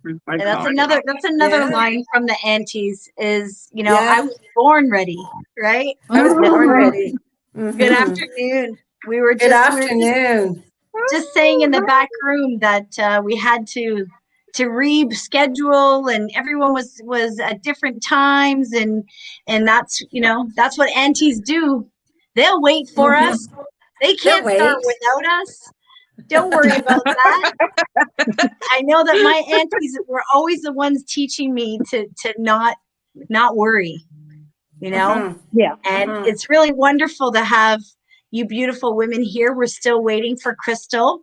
My And God. that's another Yeah. line from the Aunties is, I Yeah. was born ready, right? I was born ready. Good Hmm. afternoon. We were Good just we were afternoon. just saying in the back room that we had to reschedule, and everyone was at different times, and that's what Aunties do. They'll wait for us. Hmm. They They'll can't start wait. without us. Don't worry about that. I know that my aunties were always the ones teaching me to not worry, you know? Hmm. Yeah. And Hmm. it's really wonderful to have you beautiful women here. We're still waiting for Crystal,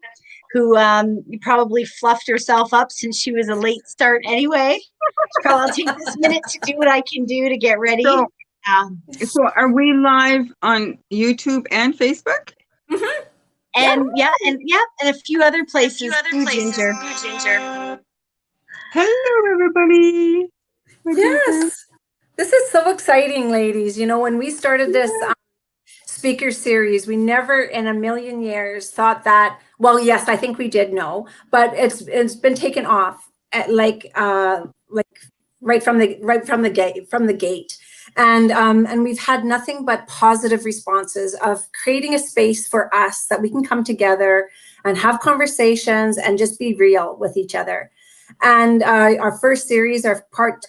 who probably fluffed herself up since she was a late start anyway. She probably, I'll take this minute to do what I can do to get ready. So, Um, so are we live on YouTube and Facebook? Hmm. Yeah. and a few other places too, Ginger. Hello, everybody. My dear friend. Yes. This is so exciting, ladies. When we started this speaker series, we never in a million years thought that, well, yes, I think we did know, but it's been taken off at like right from the gate. And we've had nothing but positive responses of creating a space for us that we can come together and have conversations and just be real with each other. And our first series, our part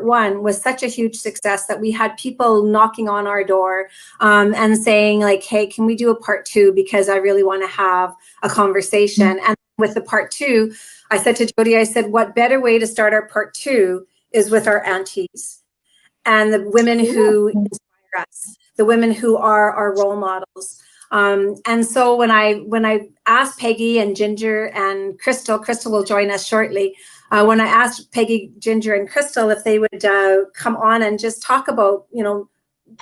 one, was such a huge success that we had people knocking on our door and saying like, hey, can we do a part two? Because I really want to have a conversation. And with the part two, I said to Jody, I said, what better way to start our part two is with our aunties and the women who inspire us, the women who are our role models. And so when I asked Peggy and Ginger and Crystal will join us shortly. When I asked Peggy, Ginger, and Crystal if they would come on and just talk about,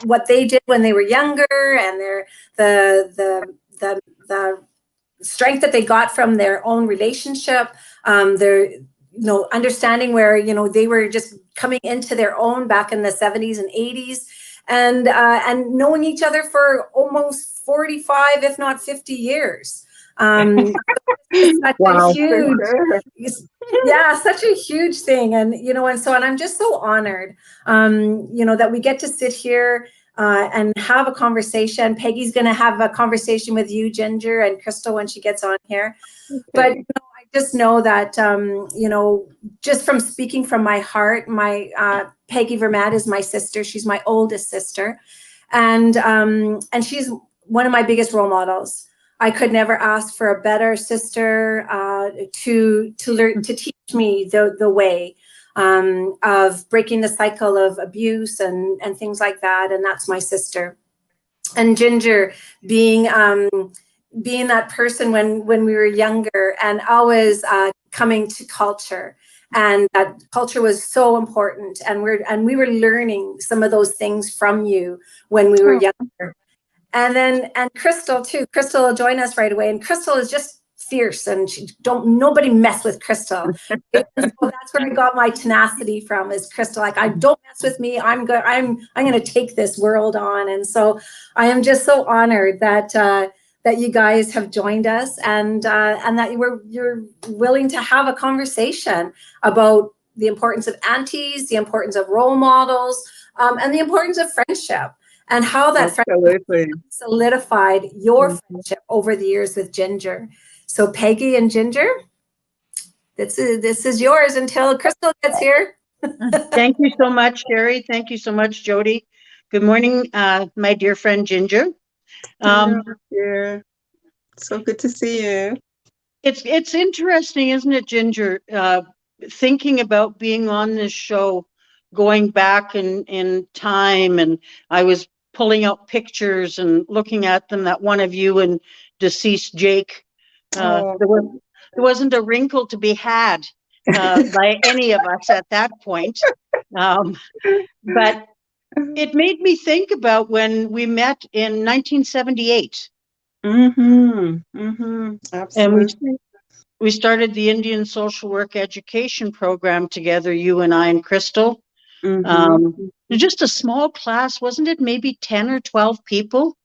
what they did when they were younger and the strength that they got from their own relationship, their understanding where they were just coming into their own back in the 70s and 80s, and knowing each other for almost 45, if not 50 years. Such a Wow. huge, yeah, such a huge thing. And and I'm just so honored that we get to sit here and have a conversation. Peggy's going to have a conversation with you, Ginger, and Crystal when she gets on here. But Okay. I just know that just from speaking from my heart, my Peggy Vermat is my sister. She's my oldest sister, and she's one of my biggest role models. I could never ask for a better sister to learn to teach me the way of breaking the cycle of abuse and things like that. And that's my sister. And Ginger being that person when we were younger and always coming to culture. And that culture was so important, and we were learning some of those things from you when we were younger. And Crystal too. Crystal will join us right away. And Crystal is just fierce, and nobody mess with Crystal. And so that's where I got my tenacity from, is Crystal. Like, I don't mess with me. I'm going to take this world on. And so I am just so honored that you guys have joined us, and that you're willing to have a conversation about the importance of aunties, the importance of role models, and the importance of friendship. And how that Absolutely. friendship solidified your friendship over the years with Ginger. So Peggy and Ginger, this is yours until Crystal gets here. Thank you so much, Sherry. Thank you so much, Jody. Good morning, my dear friend Ginger. Hello, dear. So good to see you. It's interesting, isn't it, Ginger? Thinking about being on this show, going back in time, and I was pulling out pictures and looking at them. That one of you and deceased Jake, Oh, there wasn't a wrinkle to be had by any of us at that point. But it made me think about when we met in 1978. And absolutely. we started the Indian Social Work Education Program together, you and I and Crystal. Just a small class, wasn't it? Maybe 10 or 12 people.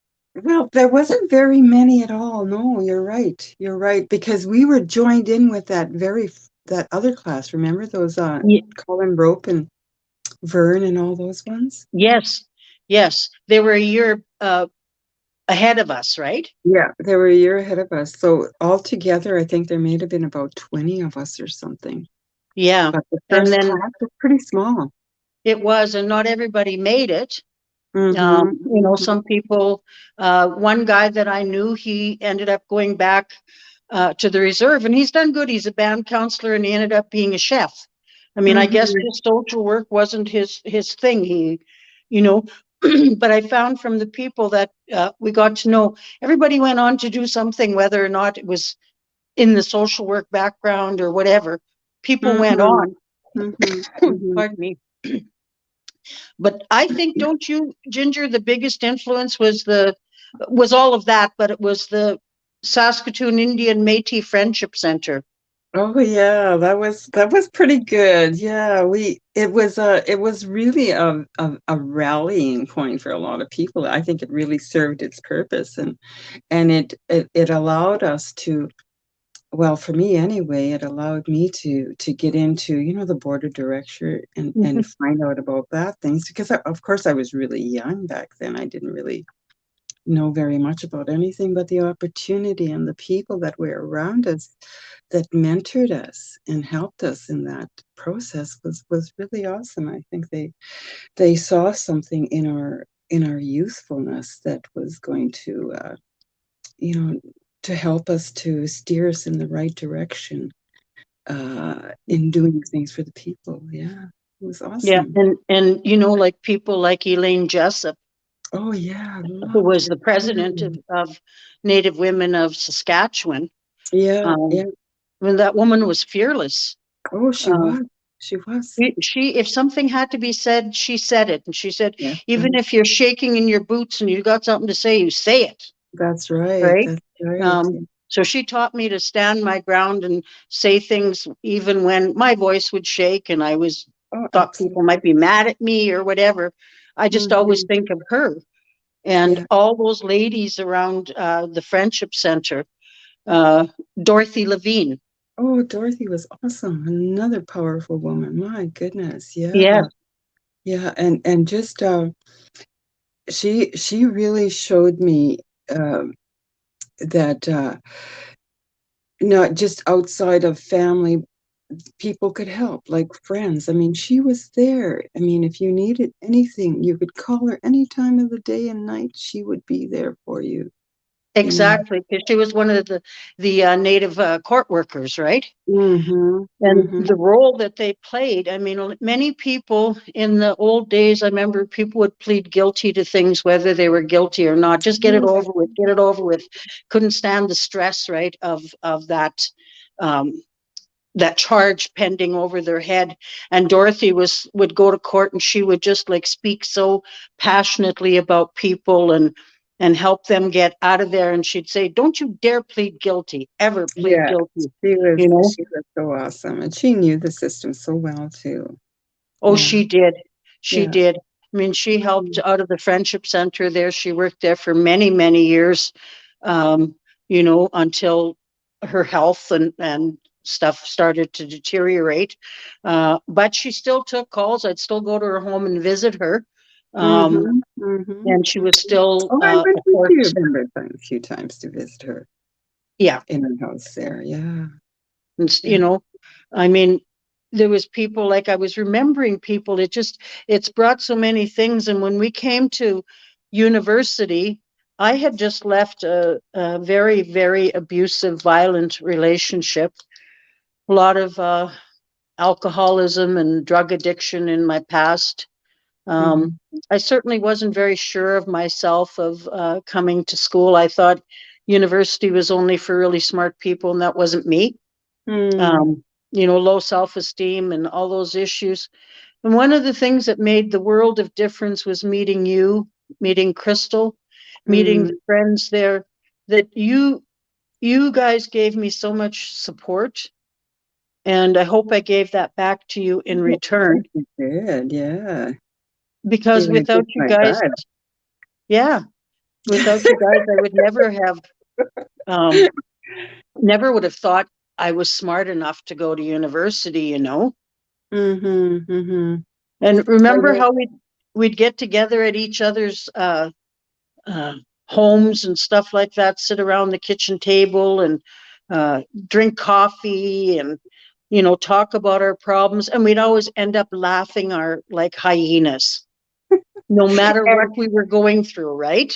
Well, there wasn't very many at all. No, you're right. You're right. Because we were joined in with that very that other class. Remember those Ye- Colin Rope and Vern and all those ones? Yes, yes. They were a year ahead of us, right? Yeah, they were a year ahead of us. So altogether, I think there may have been about 20 of us or something. Yeah. But the And first then class was pretty small. it was, and not everybody made it. Mm-hmm. You know, some people, one guy that I knew, he ended up going back to the reserve, and he's done good. He's a band counselor, and he ended up being a chef. I mean, I guess Mm-hmm. his social work wasn't his thing. He, you know, but I found from the people that we got to know, everybody went on to do something, whether or not it was in the social work background or whatever. People went Mm-hmm. on. Mm-hmm. Mm-hmm. Pardon me. But I think, don't you, Ginger, the biggest influence was all of that, but it was the Saskatoon Indian Métis Friendship Center. Oh yeah, that was pretty good. Yeah, it was really a rallying point for a lot of people. I think it really served its purpose, and it allowed us to, well, for me anyway, it allowed me to get into, the board of director and Mhm. find out about that things because of course I was really young back then. I didn't really know very much about anything, but the opportunity and the people that were around us that mentored us and helped us in that process was really awesome. I think they saw something in our youthfulness that was going to you know to help us to steer us in the right direction in doing things for the people. Yeah, it was Yeah, awesome. and like people like Elaine Jessup, Oh yeah, who loved was her the president too. of Native Women of Saskatchewan. Yeah, Um, yeah. I mean, that woman was fearless. Oh, she Uh, was. She was. she, if something had to be said, she said it, and she said, Yeah, even if you're shaking in your boots and you got something to say, you say it. that's right. Right? That's right. Um, Yeah. so she taught me to stand my ground and say things even when my voice would shake and I was Oh, thought people absolutely. might be mad at me or whatever. I just always Mhm. think of her and Yeah. all those ladies around the Friendship Center. Uh, Dorothy Levine. Oh, Dorothy was awesome. Another powerful woman. My goodness. Yes, Yeah. Yeah. And just she really showed me that not just outside of family, people could help, like friends. I mean, she was there. I mean, if you needed anything, you could call her any time of the day and night. She would be there for you, you know. exactly. Because she was one of the native court workers, right? Mhm. And Mhm. the role that they played, I mean, many people in the old days, I remember people would plead guilty to things, whether they were guilty or not. Just get it Yeah. over with, get it over with. Couldn't stand the stress, right, of that um, that charge pending over their head. And Dorothy would go to court and she would just like speak so passionately about people and help them get out of there. And she'd say, "Don't you dare plead guilty, ever plead Yeah. guilty." She was You know, she was so awesome, and she knew the system so well too. oh, Yeah. she did. She Yeah. did. I mean, she helped Mm. out of the Friendship Center there. She worked there for many, many years, um, until her health and stuff started to deteriorate. But she still took calls. I'd still go to her home and visit her. Um, Mhm. Mhm. and she was Mhm. still Oh, I went a with court. you a few times to visit her Yeah. in her house there. Yeah. And, Yeah. I mean, there was people like I was remembering people. It's brought so many things. And when we came to university, I had just left a very, very abusive, violent relationship. A lot of alcoholism and drug addiction in my past. Um, Mhm. I certainly wasn't very sure of myself of coming to school. I thought university was only for really smart people, and that wasn't me. Mm. um, low self-esteem and all those issues. And one of the things that made the world of difference was meeting you, meeting Crystal, meeting the Mm. friends there, that you guys gave me so much support. And I hope I gave that back to you in Yeah, I return, think you did. Yeah. because Gave me a without kick you my guys, butt. yeah, without you guys, I would never have, um, never would have thought I was smart enough to go to university, you know. Mm-hmm. Mm-hmm. And remember how we'd get together at each other's uh, homes and stuff like that, sit around the kitchen table and drink coffee and, you know, talk about our problems. And we'd always end up laughing our like hyenas, no matter what And, we were going through, right?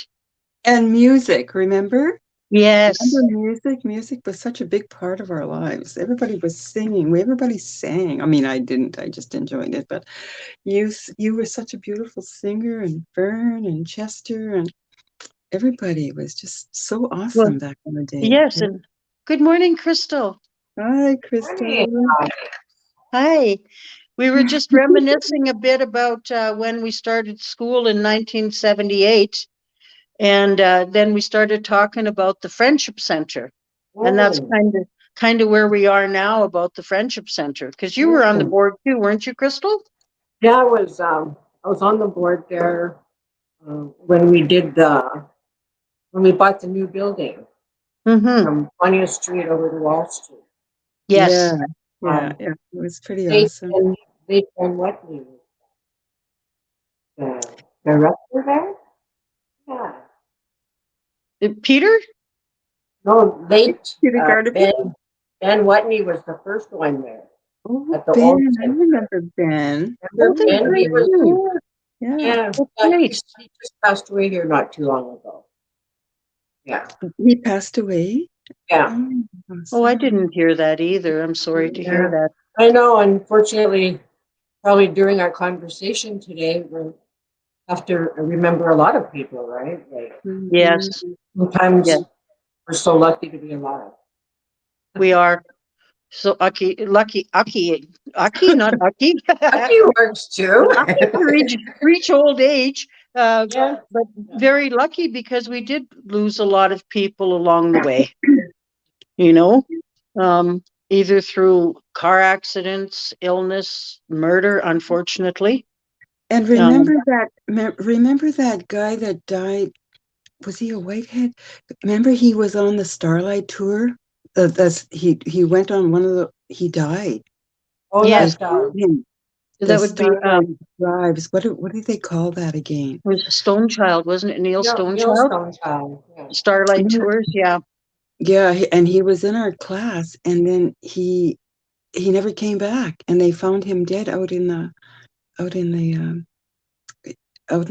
and music, remember? Yes. Remember music? Music was such a big part of our lives. Everybody was singing. Everybody sang. I mean, I didn't. I just enjoyed it. But you were such a beautiful singer, and Vern and Chester and everybody was just so Well, awesome back in the day. yes. Yeah. And good morning, Crystal. Hi, Morning. Crystal. Hi. We were just reminiscing a bit about when we started school in 1978. And then we started talking about the Friendship Center. And that's Oh, kind of where we are now about the Friendship Center. Because you were on the board too, weren't you, Crystal? yeah, I was on the board there when we did when we bought the new building Mm-hmm. from 20th Street over to Wall Street. Yeah, Yes. yeah, Um, yeah. It was pretty they awesome. and they and what was the director there? Yeah, Peter? no, late Peter Gardapi? Ben Watney was the first one there Oh, at the old Ben. I center. remember Ben. Oh, Remember Oh, that's Ben? right. He was Ben. Yeah, Yeah. yeah, that's right. he just passed away here not too long ago. Yeah, He passed away. yeah, Oh, I'm Oh, I sorry. didn't hear that either. I'm sorry to hear yeah. that. I know. Unfortunately, probably during our conversation today, we have to remember a lot of people, right? Like Mhm. Yes, sometimes yes, we're so lucky to be alive. we are. So Aki, not Aki. Lucky works too. Lucky to reach old age, Yeah. but very lucky because we did lose a lot of people along the way, you know, either through car accidents, illness, murder, unfortunately. And Um, remember that guy that died? Was he a whitehead? Remember he was on the Starlight tour? He went on one of the he died. Oh, They yes, that found him. The that would be Starlight Drives. What do they call that again? was Stone Child, wasn't it? Neil Stone Neil Child? Stonechild. Yeah. Starlight No, Tours, yeah. yeah, and he was in our class, and then he never came back, and they found him dead out in the out in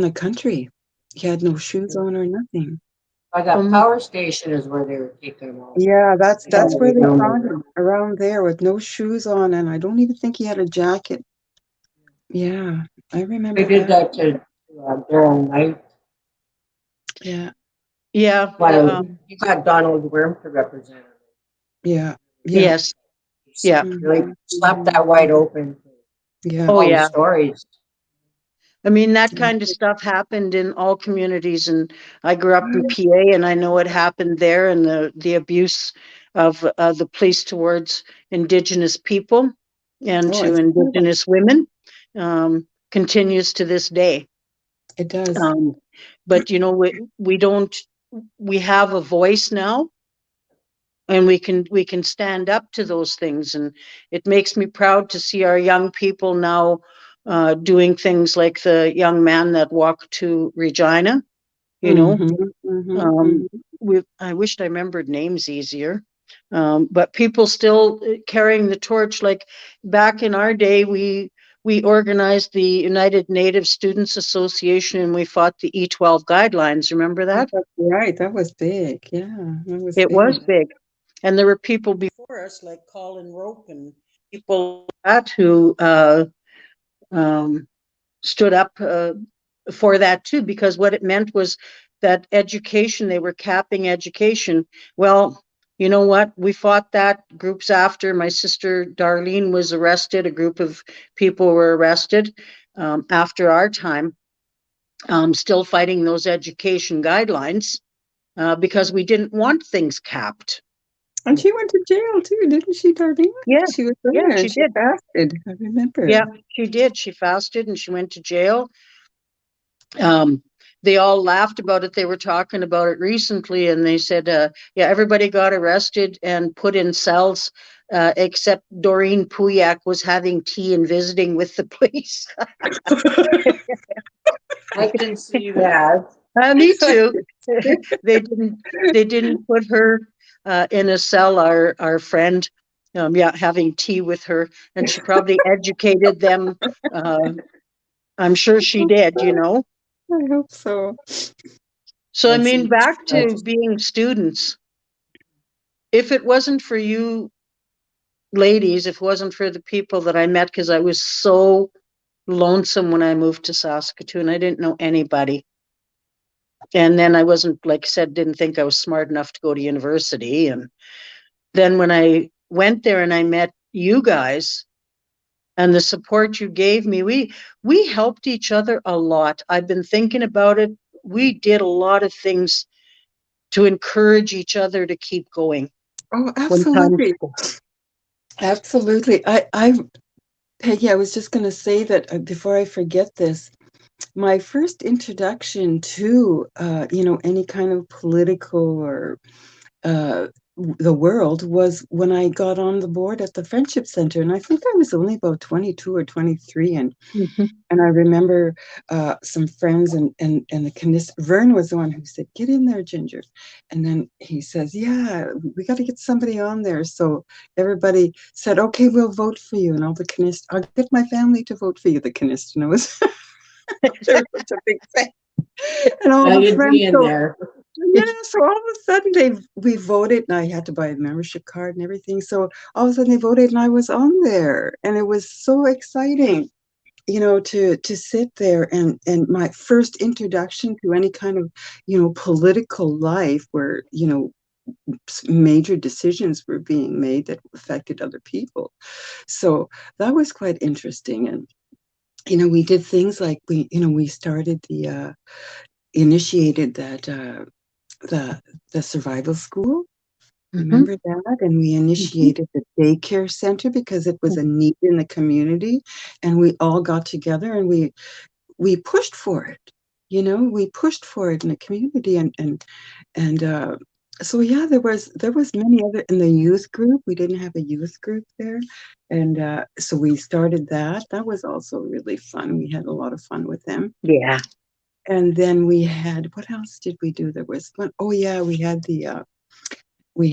the country. He had no shoes on or nothing. By that Um, power station is where they were taking him out. Yeah, I that's don't where they found remember. him, around there with no shoes on, and I don't even think he had a jacket. Yeah, I They remember did that. that to Daryl Knight. Yeah, yeah, Well, he got Donald Worm to represent him. yeah, yeah. yes, yeah. He really Mhm, slapped that mhm. wide open. Yeah, Oh, All the yeah. stories. I mean, that yeah. kind of stuff happened in all communities, and I grew up in PA, and I know it happened there, and the abuse of the police towards Indigenous people and Oh, to it's terrible. Indigenous women continues to this day. It does. Um, but you know, we don't. We have a voice now, and we can stand up to those things, and it makes me proud to see our young people now doing things like the young man that walked to Regina, you know. Mm-hmm, mm-hmm, um, mm-hmm. I wished I remembered names easier, but people still carrying the torch. Like back in our day, we organized the United Native Students Association, and we fought the E12 guidelines. Remember that? That's right. That was big. Yeah, that was It was big. big. And there were people before us like Colin Rope and people like that who um, stood up for that too, because what it meant was that education, they were capping education. Well, you know what? We fought that groups after. My sister Darlene was arrested. A group of people were arrested after our time, still fighting those education guidelines because we didn't want things capped. And she went to jail too, didn't she, Darlene? Yeah, She was yeah, there she and she did. fasted. I remember. Yeah, she did. She fasted and she went to jail. Um, they all laughed about it. They were talking about it recently, and they said, yeah, everybody got arrested and put in cells, except Doreen Puyak was having tea and visiting with the police. I can see that. Me too. They didn't put her in a cell. Our friend, yeah, having tea with her, and she probably educated them. I'm sure she did, you know. I hope so. So I That's mean, back to interesting. being students. If it wasn't for you ladies, if it wasn't for the people that I met, because I was so lonesome when I moved to Saskatoon, I didn't know anybody. And then I wasn't, like I said, didn't think I was smart enough to go to university. And then when I went there and I met you guys and the support you gave me, we helped each other a lot. I've been thinking about it. We did a lot of things to encourage each other to keep going. Oh, When times, absolutely. Absolutely. Peggy, I was just going to say that before I forget this, my first introduction to, any kind of political or uh, the world was when I got on the board at the Friendship Center, and I think I was only about 22 or 23, and I remember some friends and the Vern was the one who said, "Get in there, Ginger," and then he says, "Yeah, we got to get somebody on there." So everybody said, "Okay, we'll vote for you," and all the Canist, "I'll get my family to vote for you." The Canistanos, they're such a big fan, and all the You'd friends. be in So there. yeah, so all of a sudden we voted, and I had to buy a membership card and everything. So all of a sudden they voted, and I was on there, and it was so exciting, to sit there, and my first introduction to any kind of, political life where, major decisions were being made that affected other people. So that was quite interesting. And, we did things like we started initiated that, the survival school. Remember that? And we initiated the daycare center because it was a need in the community, and we all got together and we pushed for it. We pushed for it in the community, and so yeah, there was many other in the youth group. We didn't have a youth group there, and so we started that. That was also really fun. We had a lot of fun with them. yeah. And then we had, what else did we do? There was one, oh yeah, we had we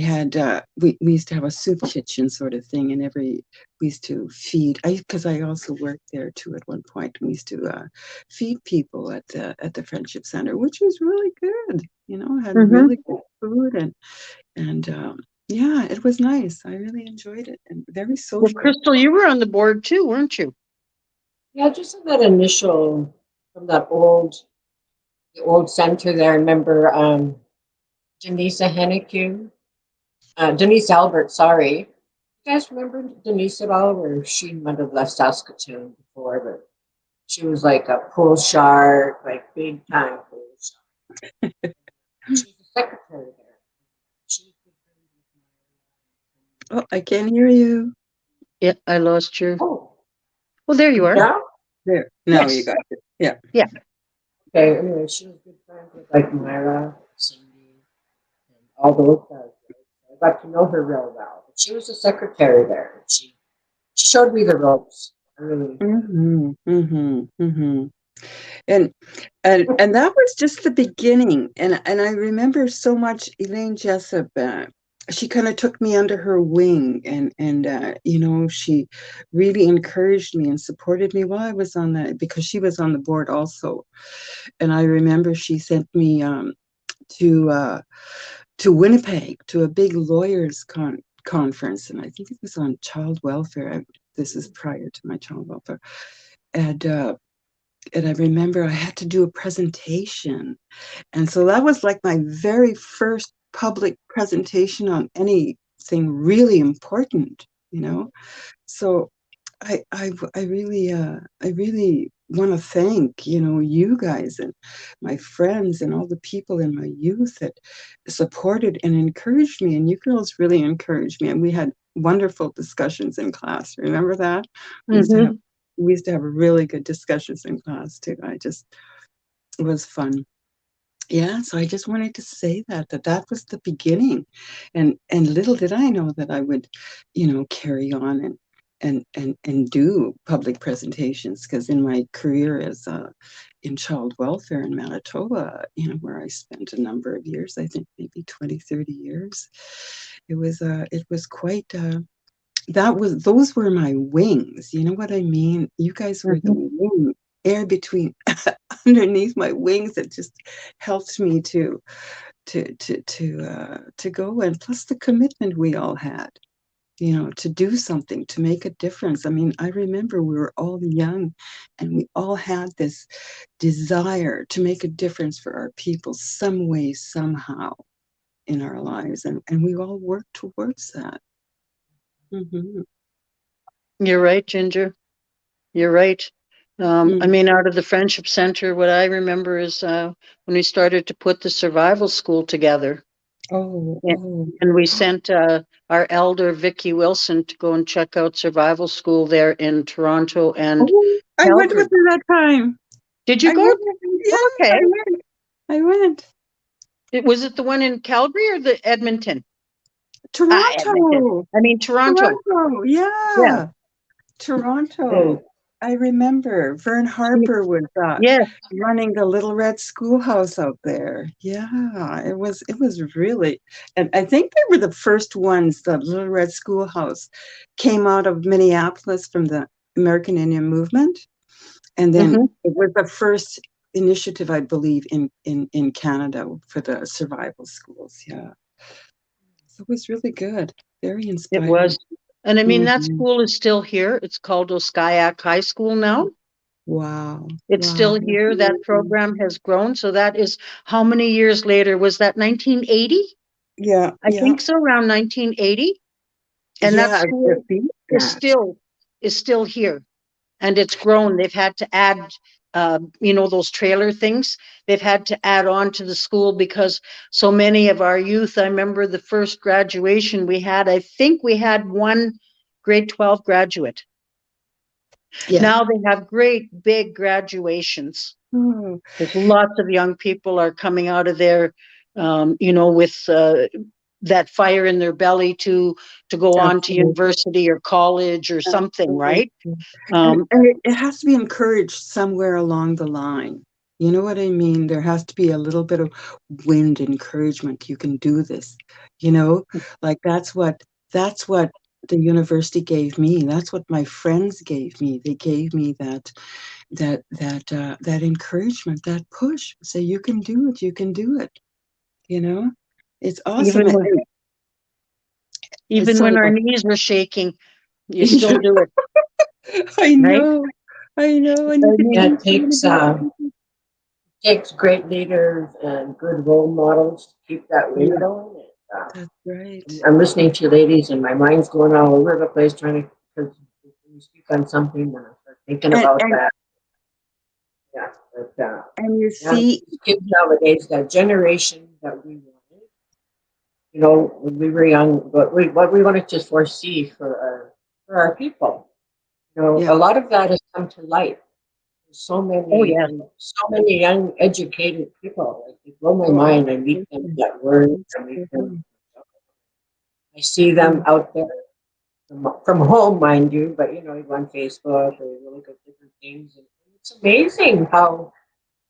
used to have a soup kitchen sort of thing, and we used to feed, because I also worked there too at one point. We used to feed people at the Friendship Center, which was really good. Had really good food, and yeah, it was nice. I really enjoyed it, and very Well, social. Crystal, you were on the board too, weren't you? Yeah, just in that initial from the old center there. I remember Denise Hennecue, Denise Albert. Sorry, you guys remember Denise at all? Or she might have left Saskatoon before, but she was like a pool shark, like big time pool shark. She was the secretary there. She was good friends Oh, I can't hear you. Yeah, I lost you. with oh, Well, there you are. yeah. There. Now you Yes. got it. Yeah. Yeah. Okay, anyway, she was good friends with like Myra, Cindy, and all those guys. Right? I got to know her real well. But she was the secretary there. She showed me the ropes. I really Mm-hmm. Mm-hmm. Mm-hmm. And and that was just the beginning. And I remember so much Elaine Jessup. She kind of took me under her wing, and she really encouraged me and supported me while I was on that, because she was on the board also. And I remember she sent me to Winnipeg to a big lawyers conference, and I think it was on child welfare. This is prior to my child welfare, and I remember I had to do a presentation. And so that was like my very first public presentation on anything really important, you know? So I really want to thank, you guys and my friends and all the people in my youth that supported and encouraged me. And you girls really encouraged me. And we had wonderful discussions in class. Remember that? We used to have Mm-hmm. we used to have really good discussions in class too. It was fun. Yeah, so I just wanted to say that was the beginning, and little did I know that I would, carry on and do public presentations, because in my career as in child welfare in Manitoba, where I spent a number of years, I think maybe 20, 30 years, it was quite those were my wings. You know what I mean? You guys were the Mhm. wing, air between underneath my wings that just helped me to go, and plus the commitment we all had, to do something, to make a difference. I mean, I remember we were all young and we all had this desire to make a difference for our people some way, somehow in our lives, and we all worked towards that. Hmm. You're right, Ginger. You're right. I Mm. mean, out of the Friendship Center, what I remember is when we started to put the survival school together. Oh, Yeah. oh. And we sent our elder, Vicky Wilson, to go and check out survival school there in Toronto and Oh, I went Calgary. with her that time. Did you I go? went. Yes, I Okay. went. I went. Was it the one in Calgary or the Edmonton? Edmonton. Toronto. I mean, Toronto. Toronto. Yeah. Yeah. Uh, Toronto. I remember Vern Harper was yeah. running the Little Red Schoolhouse out there. Yeah, it was really, and I think they were the first ones. The Little Red Schoolhouse came out of Minneapolis from the American Indian movement, and then Hmm. it was the first initiative, I believe, in Canada for the survival schools. Yeah, so it was really good, very It inspiring. was. And I mean, that Mhm. school is still here. It's called Oskayak High School now. Wow, It's wow. still here. That program has grown. So that is how many years later? Was that 1980? Yeah, I yeah, think so, around 1980. And that yeah. I school think is that. still here, and it's grown. They've had to add, those trailer things. They've had to add on to the school because so many of our youth. I remember the first graduation we had. I think we had one grade 12 graduate. Yeah. Now they have great big graduations. Oh, Because lots of young people are coming out of there, with that fire in their belly to go on to absolutely. university or college or something, Absolutely. right? And, Um, and it has to be encouraged somewhere along the line. You know what I mean? There has to be a little bit of wind encouragement. You can do this. You know, like that's what the university gave me. That's what my friends gave me. They gave me that encouragement, that push. Say you can do it. You can do it. You know, it's awesome. even when even Sorry when our about. knees were shaking, you still do it, I right? know, I know, and I you could Yeah, mean, do it so many takes good um, things. takes great leaders and good role models to keep that wind Yeah, going. And, that's right. I'm listening to you ladies, and my mind's going all over the place trying to. Because when you speak on something, then I start thinking And about and that. Yeah, but and you yeah, see, these kids nowadays, that generation that we wanted, when we were young, what we wanted to foresee for our people. A yeah, lot of that has come to light. There's oh yeah, so many young educated people. Like they blow my oh, mind. I meet them absolutely, at work. I meet them. absolutely. I see them Mm. out there from home, mind you. But you go on Facebook or you look at different things, and it's amazing how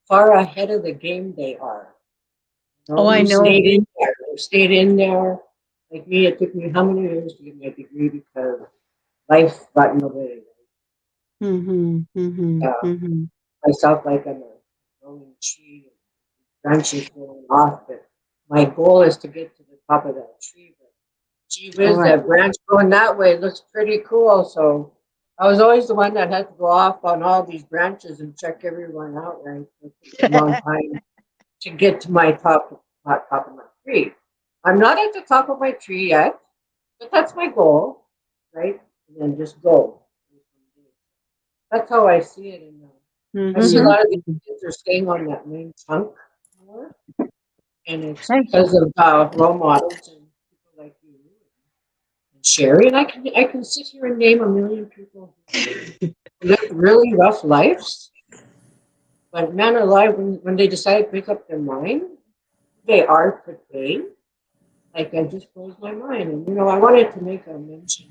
far ahead of the game they are. oh I Who know. stayed in there? Who stayed in there? Like me, it took me how many years to get my degree because life got in the way. Mhm, mhm, Uh, mhm. myself like I'm a growing tree, branches falling off. But my goal is to get to the top of that tree. But gee Oh, whiz, that branch going that way looks pretty cool. So I was always the one that had to go off on all these branches and check everyone out. Right, it took me a long time to get to my top of my tree. I'm not at the top of my tree yet, but that's my goal, right? And then just go. That's how I see it. And I see a mhm, Hmm. lot of these mhm. kids are staying on that main chunk more, and it's Hey, because of role models and people like you and Sherry. And I can sit here and name a million people who live really rough lives, But man alive, when they decide to make up their mind, they are today. Like that just blows my mind. And I wanted to make a mention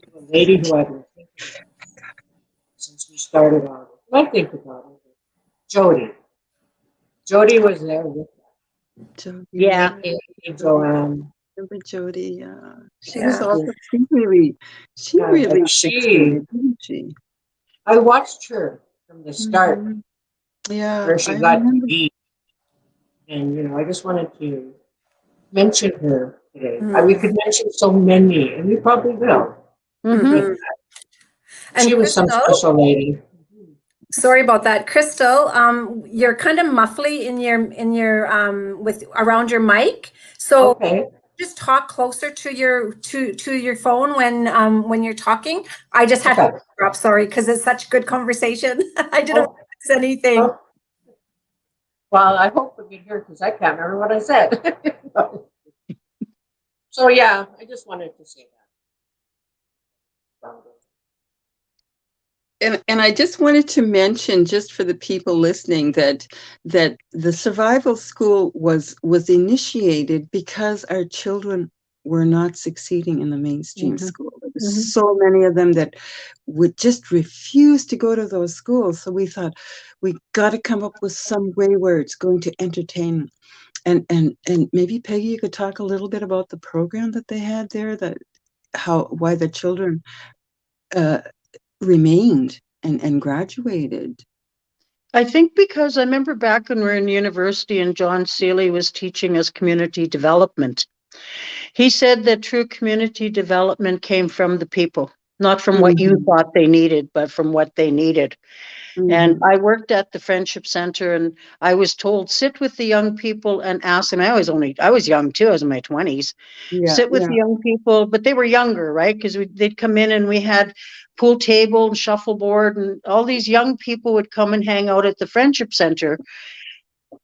of a lady who I've been thinking about since we started on. I think about it. Jody. Jody was there with Jody, Yeah. Nikki, Jody, Joanne. remember Jody? She was Yeah. also, she Yeah, like really succeeded, didn't she? I watched her from the start Mhm. Yeah, where she I got to remember. be. And, I just wanted to mention her today. We Mm. could mention so many, and we probably will. But Mm-hmm. Mhm. And she was some Crystal, special lady. sorry about that. Crystal, you're kind of muffly in your with around your mic. So Okay. just talk closer to your phone when you're talking. I just had to Okay. drop, sorry, because it's such good conversation. I didn't want Oh, to miss anything. oh, well, I hope we can hear because I can't remember what I said. So, yeah, I just wanted to say that. And I just wanted to mention, just for the people listening, that the survival school was initiated because our children were not succeeding in the mainstream Mm-hmm. school. There were Mm-hmm. so many of them that would just refuse to go to those schools. So we thought we got to come up with some way where it's going to entertain. And maybe Peggy, you could talk a little bit about the program that they had there, that why the children uh, remained and graduated. I think because I remember back when we were in university and John Seeley was teaching us community development. He said that true community development came from the people, not from what you Mhm, thought they needed, but from what they needed. And mhm. I worked at the Friendship Center and I was told, sit with the young people and ask them. I was young too, I was in my 20s. Yeah, Sit with the yeah. young people, but they were younger, right? Because they'd come in and we had pool table and shuffleboard, and all these young people would come and hang out at the Friendship Center.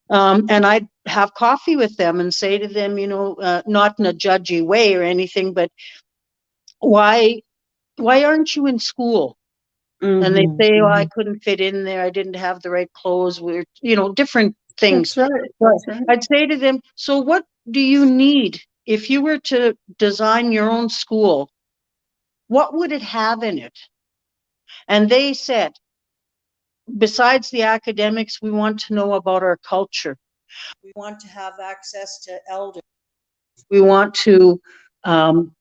And I'd have coffee with them and say to them, not in a judgy way or anything, but why aren't you in school? And they Mhm, say, oh, I mhm. couldn't fit in there. I didn't have the right clothes. We're, different things. That's right, But that's right. I'd say to them, so what do you need? If you were to design your own school, what would it have in it? And they said, besides the academics, we want to know about our culture. We want to have access to elders. We want to um,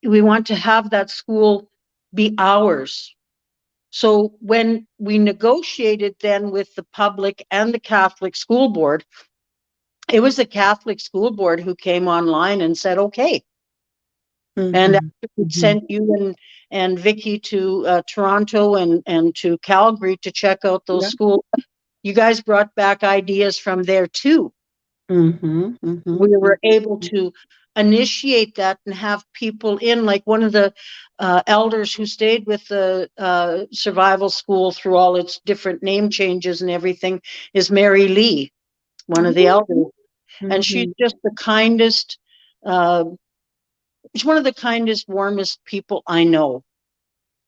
have that school be ours. So when we negotiated then with the public and the Catholic school board, it was the Catholic school board who came online and said, okay. And Mhm, after we mhm. sent you and Vicky to Toronto and to Calgary to check out those Yeah. schools, you guys brought back ideas from there too. Mhm, mhm, We were mhm. able to initiate that and have people in, like one of the elders who stayed with the survival school through all its different name changes and everything is Mary Lee, one of the elders. And she's Mhm. just the kindest, uh, she's one of the kindest, warmest people I know.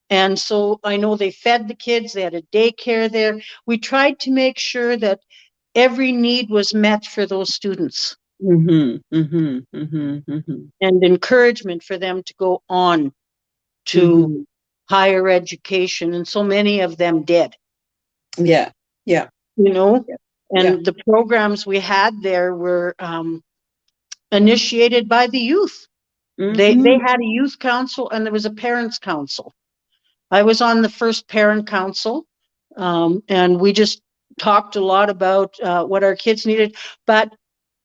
And so I know they fed the kids, they had a daycare there. We tried to make sure that every need was met for those students Mhm, mhm, mhm, mhm. and encouragement for them to go on to Mhm. higher education. And so many of them did, Yeah, yeah, you know, yeah, yeah. and the programs we had there were initiated by the youth. They Mhm. had a youth council and there was a parents council. I was on the first parent council, and we just talked a lot about what our kids needed. But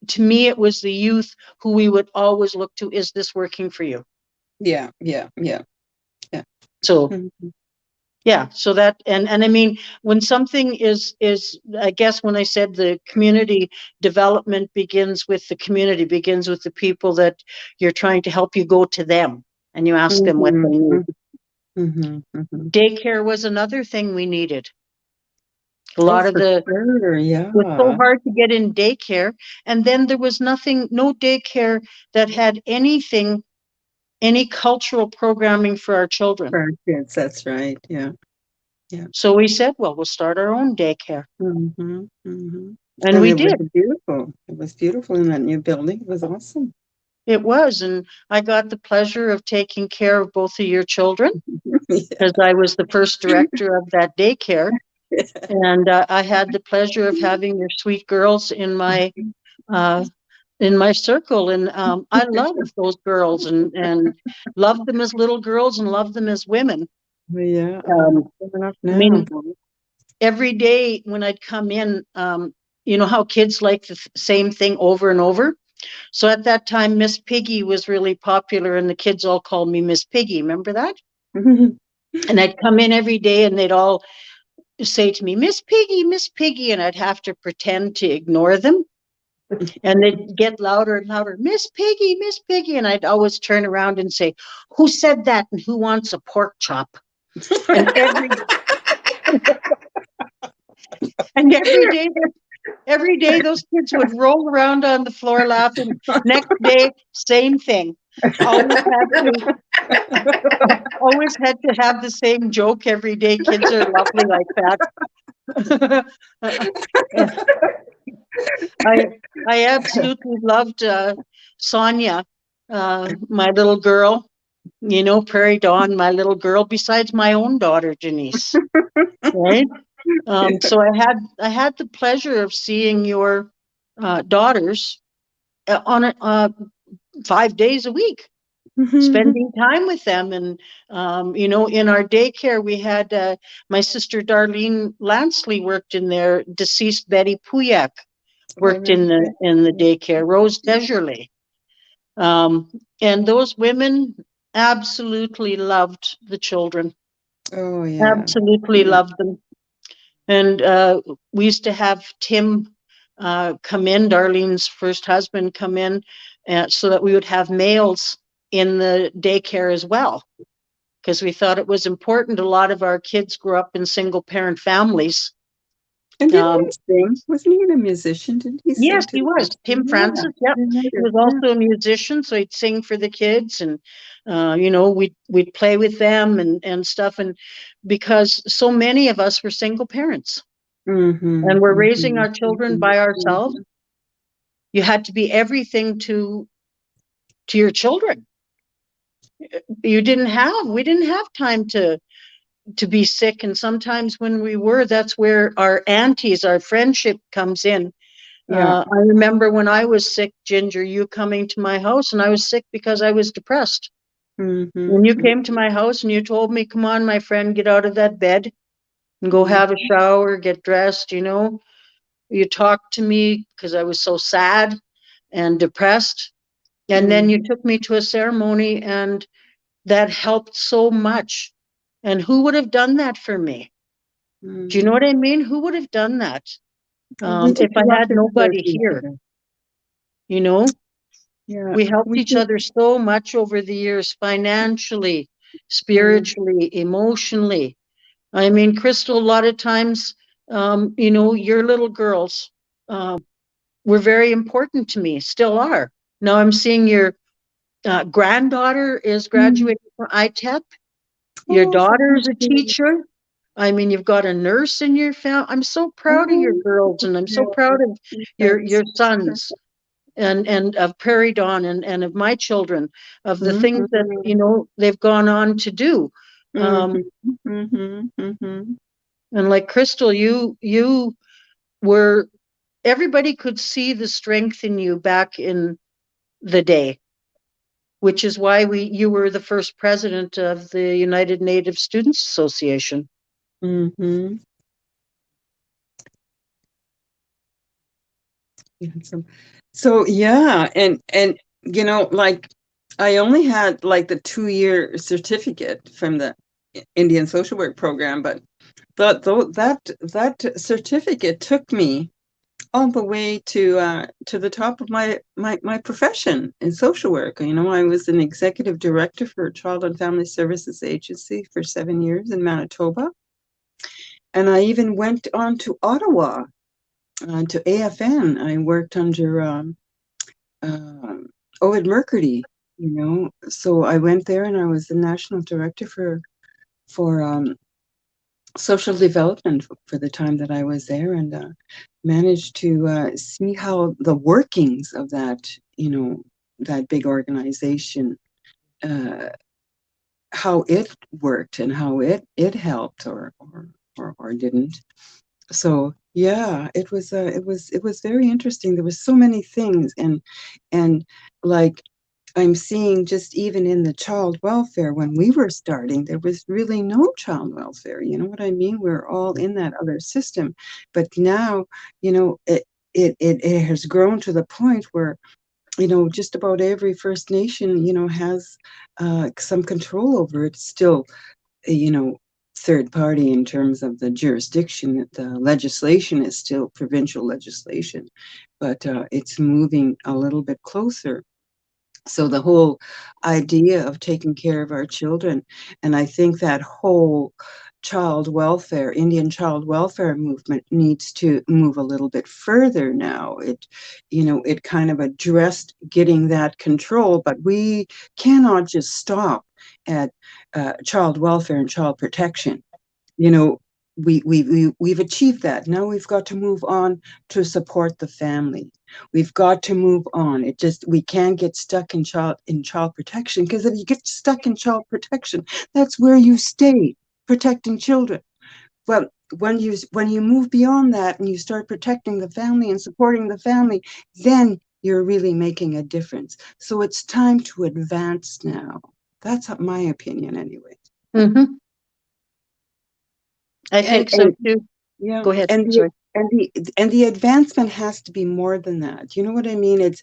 to me, it was the youth who we would always look to. Is this working for you? Yeah, yeah, yeah, yeah. So Mhm. yeah, so that and I mean, when something is I guess when I said the community development begins with the community, begins with the people that you're trying to help, you go to them and you ask them what they Mhm, need. mhm, mhm. Daycare was another thing we needed. A Oh, lot of for the sure, was so yeah. hard to get in daycare, and then there was nothing, no daycare that had anything, any cultural programming for our children. For our kids, that's right, yeah. Yeah. So we said, well, we'll start our own daycare. Mm-hmm. Mm-hmm. And we it was did. beautiful. It was beautiful in that new building. It was awesome. It was. And I got the pleasure of taking care of both of your children because I was the first director of that daycare. And I had the pleasure of having your sweet girls in my circle. And I love those girls and love them as little girls and love them as women. Yeah. Coming up I now. mean, every day when I'd come in, you know how kids like the same thing over and over? So at that time, Miss Piggy was really popular and the kids all called me Miss Piggy. Remember that? And I'd come in every day and they'd all say to me, Miss Piggy, Miss Piggy. And I'd have to pretend to ignore them. And they'd get louder and louder, Miss Piggy, Miss Piggy. And I'd always turn around and say, who said that and who wants a pork chop? And every day those kids would roll around on the floor laughing. Next day, same thing. Always had to have the same joke every day. Kids are lovely like that. I absolutely loved Sonia, my little girl. You know, Prairie Dawn, my little girl. Besides my own daughter, Janice. Right. So I had the pleasure of seeing your daughters on 5 days a week, spending time with them. And, you know, in our daycare, we had my sister Darlene Lansley worked in there, deceased Betty Puyak worked in the daycare, Rose Desjardins. And those women absolutely loved the children. Oh, yeah. Absolutely loved them. And we used to have Tim come in, Darlene's first husband, come in so that we would have males in the daycare as well, because we thought it was important. A lot of our kids grew up in single parent families. And didn't he sing? Wasn't he a musician? Didn't he sing? Yes, he was. Tim Francis, yep. He was also a musician, so he'd sing for the kids, and you know, we'd play with them and stuff. And because so many of us were single parents. And we're raising our children by ourselves, you had to be everything to your children. We didn't have time to be sick. And sometimes when we were, that's where our aunties, our friendship comes in. I remember when I was sick, Ginger, you coming to my house, and I was sick because I was depressed. When you came to my house and you told me, come on, my friend, get out of that bed and go have a shower, get dressed, you know. You talked to me because I was so sad and depressed. And then you took me to a ceremony, and that helped so much. And who would have done that for me? Do you know what I mean? Who would have done that if I had nobody here? You know, we helped each other so much over the years, financially, spiritually, emotionally. I mean, Crystal, a lot of times, you know, your little girls were very important to me, still are. Now I'm seeing your granddaughter is graduating from ITEP. Your daughter is a teacher. I mean, you've got a nurse in your family. I'm so proud of your girls, and I'm so proud of your sons and of Prairie Dawn and of my children, of the things that, you know, they've gone on to do. And like Crystal, you were, everybody could see the strength in you back in the day, which is why you were the first president of the United Native Students Association. So yeah, and you know, like I only had like the 2-year certificate from the Indian social work program, but that certificate took me all the way to the top of my profession in social work. You know, I was an executive director for a Child and Family Services Agency for 7 years in Manitoba, and I even went on to Ottawa to AFN. I worked under Ovid Mercurdy, you know. So I went there and I was the national director for social development for the time that I was there, and managed to see how the workings of that, that big organization, uh, how it worked and how it helped or didn't. So yeah, it was very interesting. There was so many things, and like I'm seeing just even in the child welfare, when we were starting, there was really no child welfare. You know what I mean? We're all in that other system. But now, it has grown to the point where, just about every First Nation, has some control over it still, you know, third party in terms of the jurisdiction. The legislation is still provincial legislation, but it's moving a little bit closer. So the whole idea of taking care of our children, and I think that whole child welfare, Indian child welfare movement needs to move a little bit further now. It kind of addressed getting that control, but we cannot just stop at child welfare and child protection. You know, we've achieved that. Now we've got to move on to support the family. We've got to move on. We can't get stuck in child protection, because if you get stuck in child protection, that's where you stay, protecting children. But when you move beyond that and you start protecting the family and supporting the family, then you're really making a difference. So it's time to advance now. That's my opinion anyway. Mm-hmm. I think so And too. yeah, Go ahead. and Sorry. the advancement has to be more than that. You know what I mean? It's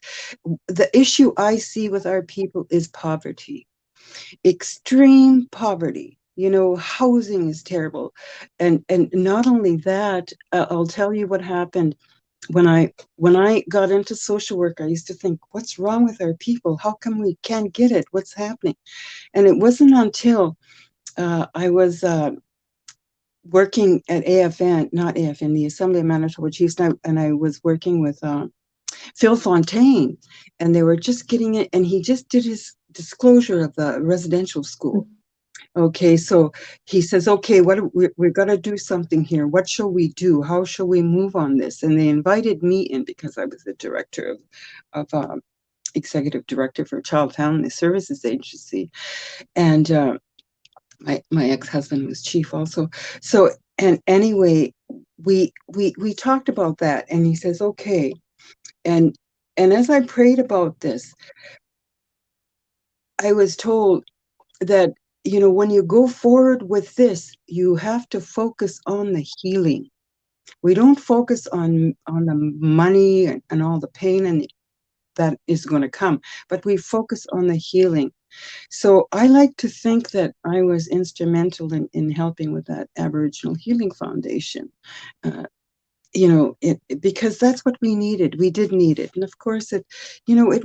the issue I see with our people is poverty, extreme poverty. Housing is terrible, and not only that. I'll tell you what happened when I got into social work. I used to think, what's wrong with our people? How come we can't get it? What's happening? And it wasn't until I was working at AFN, not AFN, the Assembly of Manitoba Chiefs, and I was working with Phil Fontaine, and they were just getting it, and he just did his disclosure of the residential school. Okay, so he says, okay, we're going to do something here. What shall we do? How shall we move on this? And they invited me in because I was the director of executive director for Child Family Services Agency, and my ex-husband was chief also. So, and anyway, we talked about that, and he says, okay. And as I prayed about this, I was told that, when you go forward with this, you have to focus on the healing. We don't focus on the money and all the pain and that is going to come, but we focus on the healing. So I like to think that I was instrumental in helping with that Aboriginal Healing Foundation. Because that's what we needed. We did need it. And of course it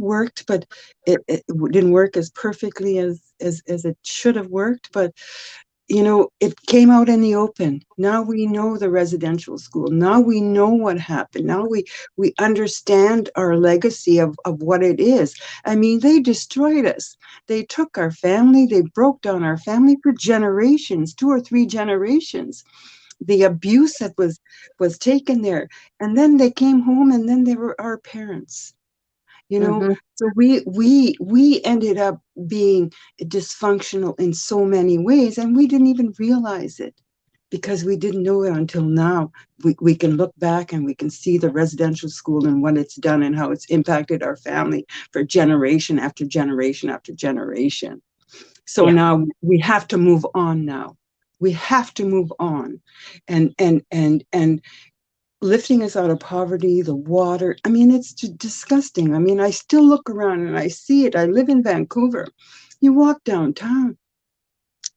worked, but it didn't work as perfectly as it should have worked. But it came out in the open. Now we know the residential school. Now we know what happened. Now we understand our legacy of what it is. I mean, they destroyed us. They took our family. They broke down our family for generations, 2 or 3 generations. The abuse that was taken there. And then they came home, and then they were our parents. Mm-hmm. So we ended up being dysfunctional in so many ways, and we didn't even realize it because we didn't know it until now. We can look back and we can see the residential school and what it's done and how it's impacted our family for generation after generation after generation. So Yeah. now we have to move on now. We have to move on. And lifting us out of poverty, the water. I mean, it's disgusting. I mean, I still look around and I see it. I live in Vancouver. You walk downtown,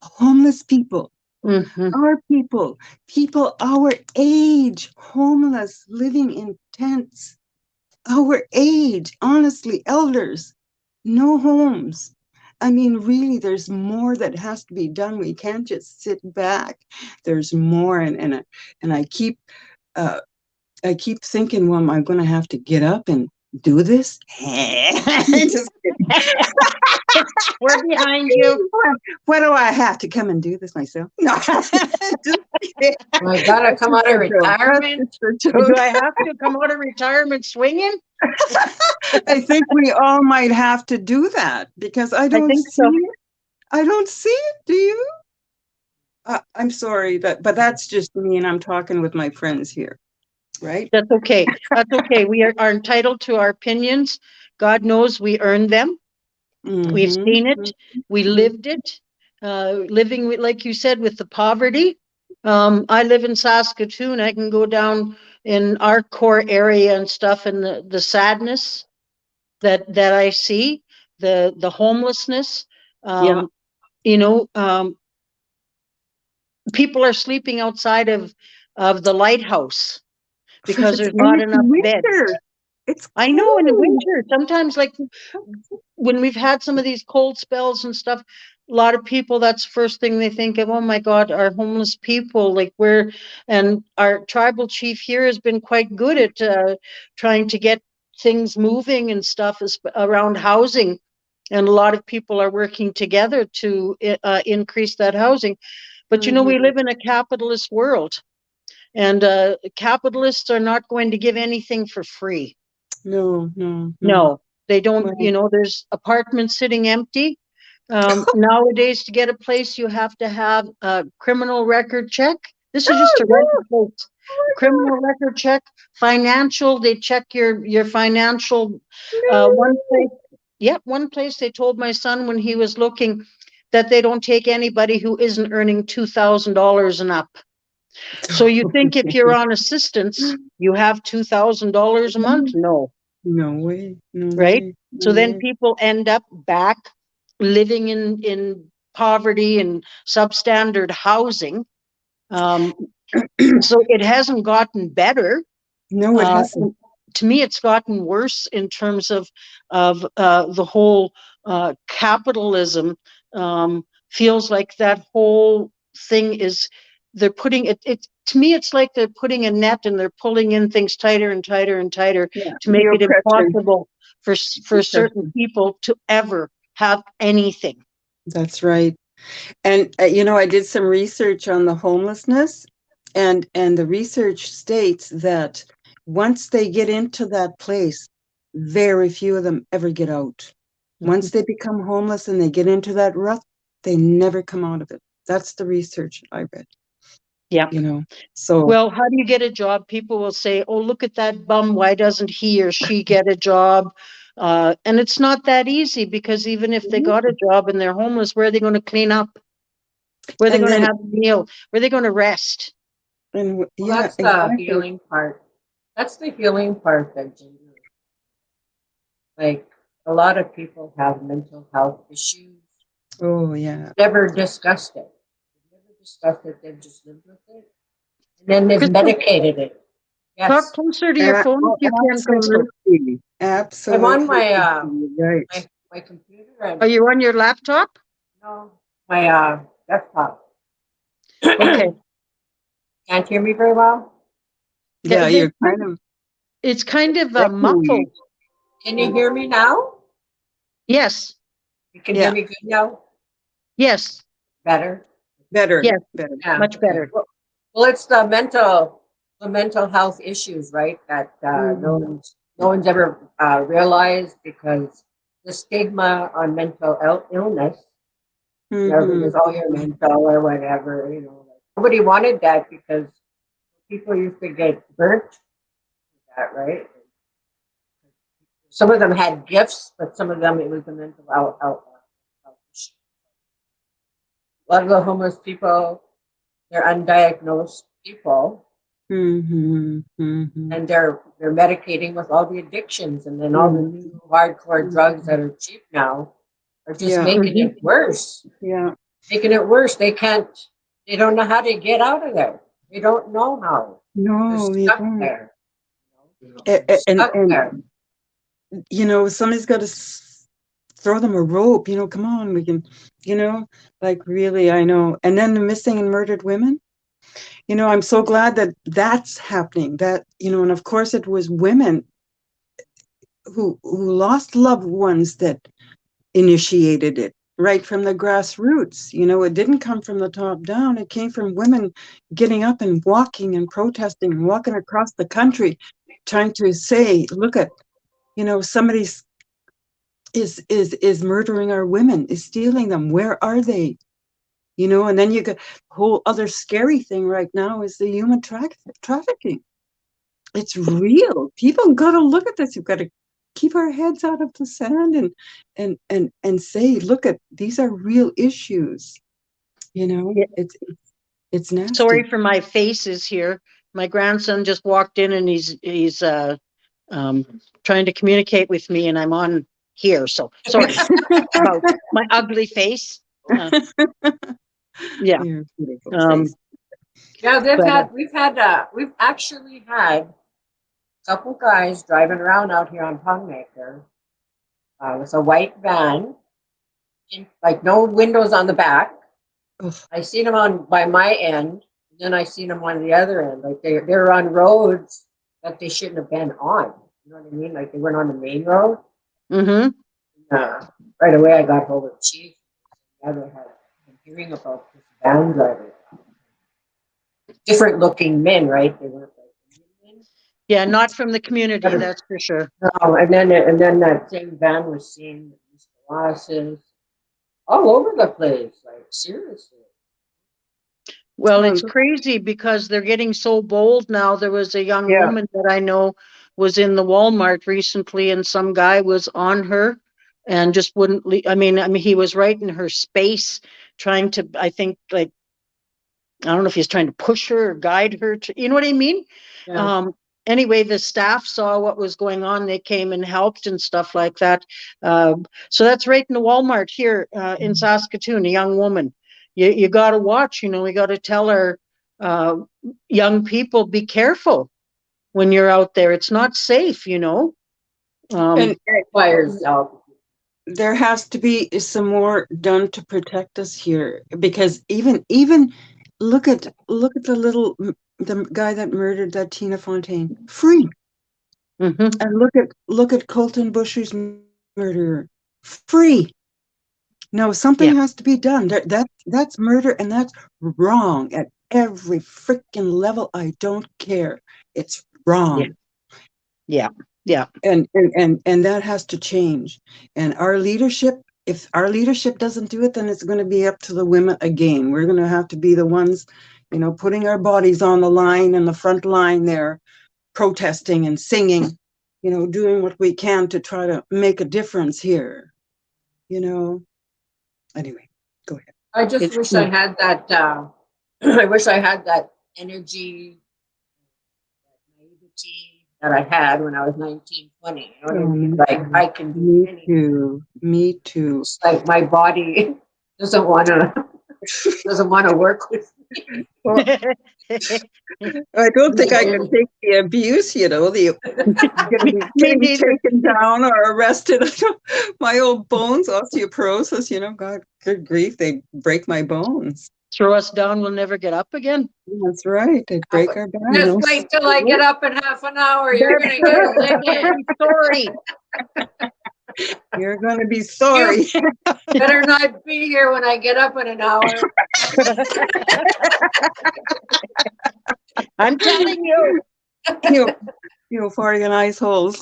homeless people, Mm-hmm. our people our age, homeless, living in tents, our age, honestly, elders, no homes. I mean, really, there's more that has to be done. We can't just sit back. There's more, and I keep thinking, well, am I going to have to get up and do this? Just kidding. We're behind you. What do I have to come and do this myself? No, just kidding. I gotta That's come just out of a joke. That's retirement. just a Do joke. I have to come out of retirement swinging? I think we all might have to do that because I I don't think see so. it. I don't see it. Do you? I'm sorry, but that's just me, and I'm talking with my friends here, right? That's okay. That's okay. We are entitled to our opinions. God knows we earned them. We've Mm-hmm. seen it. We lived it. Living with, like you said, with the poverty. I live in Saskatoon. I can go down in our core area and stuff, and the sadness that I see, the homelessness. Yeah. You know, people are sleeping outside of the lighthouse because there's And not it's enough beds. winter. It's I know in the cold. winter, sometimes like when we've had some of these cold spells and stuff, a lot of people, that's the first thing they think of, oh my God, our homeless people, like and our tribal chief here has been quite good at trying to get things moving and stuff around housing. And a lot of people are working together to increase that housing. But you know, we Mm-hmm. live in a capitalist world, and capitalists are not going to give anything for free. No, no, no. No, they don't. Right. You know, there's apartments sitting empty. Nowadays, to get a place, you have to have a criminal record check. This is just Oh, to rent no. a place. Oh Criminal record check, financial. They check your financial. my One place, yep, one place they told my son when he was looking that they don't take anybody who isn't earning $2,000 and up. So you think if you're on assistance, God. you have $2,000 a month? No, No way. No right? way. So No then way. people end up back living in poverty and substandard housing. Um, so it hasn't gotten better. No, it Uh, hasn't. to me, it's gotten worse in terms of the whole capitalism. Feels like that whole thing is they're putting it. It to me, it's like they're putting a net and they're pulling in things tighter and tighter and tighter Yeah. to make The it oppression. impossible for certain Oppression. people to ever have anything. That's right. And I did some research on the homelessness, and the research states that once they get into that place, very few of them ever get out. Once they become homeless and they get into that rut, they never come out of it. That's the research I read, Yeah. So Well, how do you get a job? People will say, oh, look at that bum. Why doesn't he or she get a job? And it's not that easy because even if they got a job and they're homeless, where are they going to clean up? Where are they and going to then have a meal? Where are they going to rest? and Well, yeah, that's the exactly. healing part. That's the healing part that like a lot of people have mental health issues. Oh yeah. Never discussed it. They've never discussed it. They've just lived with it, and then they've Crystal, medicated it. talk Yes, closer to your phone if Oh, you can, Crystal. absolutely. I'm on Absolutely. my You're right. my computer and Are you on your laptop? no my desktop. Okay. Can't hear me very well. Yeah, you're kind of It's kind of echoey. muffled. Can you hear me now? Yes. You can hear Yeah, me good now. Yes. Better. better, Yes. better. Yeah. Much Okay. better. Well, it's the mental health issues, right? That Mm-hmm. no one's ever realized because the stigma on mental illness. Mm-hmm. Because oh, you're mental or whatever. Like, nobody wanted that because people used to get burnt. With that, right? Some of them had gifts, but some of them it was the mental health issue. A lot of the homeless people, they're undiagnosed people, Mm-hmm. Mm-hmm. and they're medicating with all the addictions, and then all the Mm-hmm. new hardcore drugs that are cheap now are just Yeah, making Mhm. it worse. yeah. Making it worse. They don't know how to get out of there. They don't know how. They're No, you stuck don't. there. And Stuck there. somebody's got to throw them a rope. Come on, we can. Like really, I know. And then the missing and murdered women. I'm so glad that that's happening. That and of course it was women who lost loved ones that initiated it right from the grassroots. You know, it didn't come from the top down. It came from women getting up and walking and protesting and walking across the country, trying to say, look at, you know, somebody's is murdering our women, is stealing them. Where are they? You know, and then you get a whole other scary thing right now is the human trafficking. It's real. People got to look at this. You've got to keep our heads out of the sand and say, look at, these are real issues. You know, Yeah. it's nasty. Sorry for my faces here. My grandson just walked in and he's trying to communicate with me, and I'm on here. So sorry about my ugly face. Yeah. Your beautiful face. Yeah, But, we've actually had a couple guys driving around out here on Pongmaker with a white van, like no windows on the back. Ugh. I seen them on by my end, and then I seen them on the other end. Like they're on roads that they shouldn't have been on. You know what I mean? Like they weren't on the main road. mm-hmm. Right away, I got hold of the chief. The other had been hearing about this van driver. Different looking men, right? They weren't like Indian men. Yeah, not from the community, that's for sure. No, and then that same van was seen with glasses all over the place. Like seriously. Well, it's crazy because they're getting so bold now. There was a young Yeah. woman that I know was in the Walmart recently, and some guy was on her and just wouldn't leave. I mean, he was right in her space, trying to, I think, like, I don't know if he's trying to push her or guide her to, you know what I mean? Yeah. Anyway, the staff saw what was going on. They came and helped and stuff like that. So that's right in the Walmart here in Saskatoon, a young woman. You got to watch, you know, we got to tell our young people, be careful when you're out there. It's not safe, you know. And Fires out. there has to be some more done to protect us here, because even look at the guy that murdered that Tina Fontaine, free. Mhm. And look at Colton Busher's murderer, free. No, something Yeah. has to be done. That's murder, and that's wrong at every freaking level. I don't care. It's wrong. Yeah. Yeah. And that has to change. And our leadership, if our leadership doesn't do it, then it's going to be up to the women again. We're going to have to be the ones, you know, putting our bodies on the line, in the front line there, protesting and singing, you know, doing what we can to try to make a difference here, you know. Anyway, go ahead. I just It's wish I had that. I wish I had that energy, that naivety that I had when I was 19, 20. You know what I mean? Like I can do Me anything. too. Me too. It's like my body doesn't want to work with me. Well, I don't think I can take the abuse, you know, the me getting neither. taken down or arrested. My old bones, osteoporosis, you know, God, good grief, they break my bones. Throw us down, we'll never get up again. That's right, they break our back. Just wait till I get up in half an hour. You're gonna get a licking. Sorry. You're going to be sorry. Better not be here when I get up in an hour. I'm telling you. You farting in ice holes.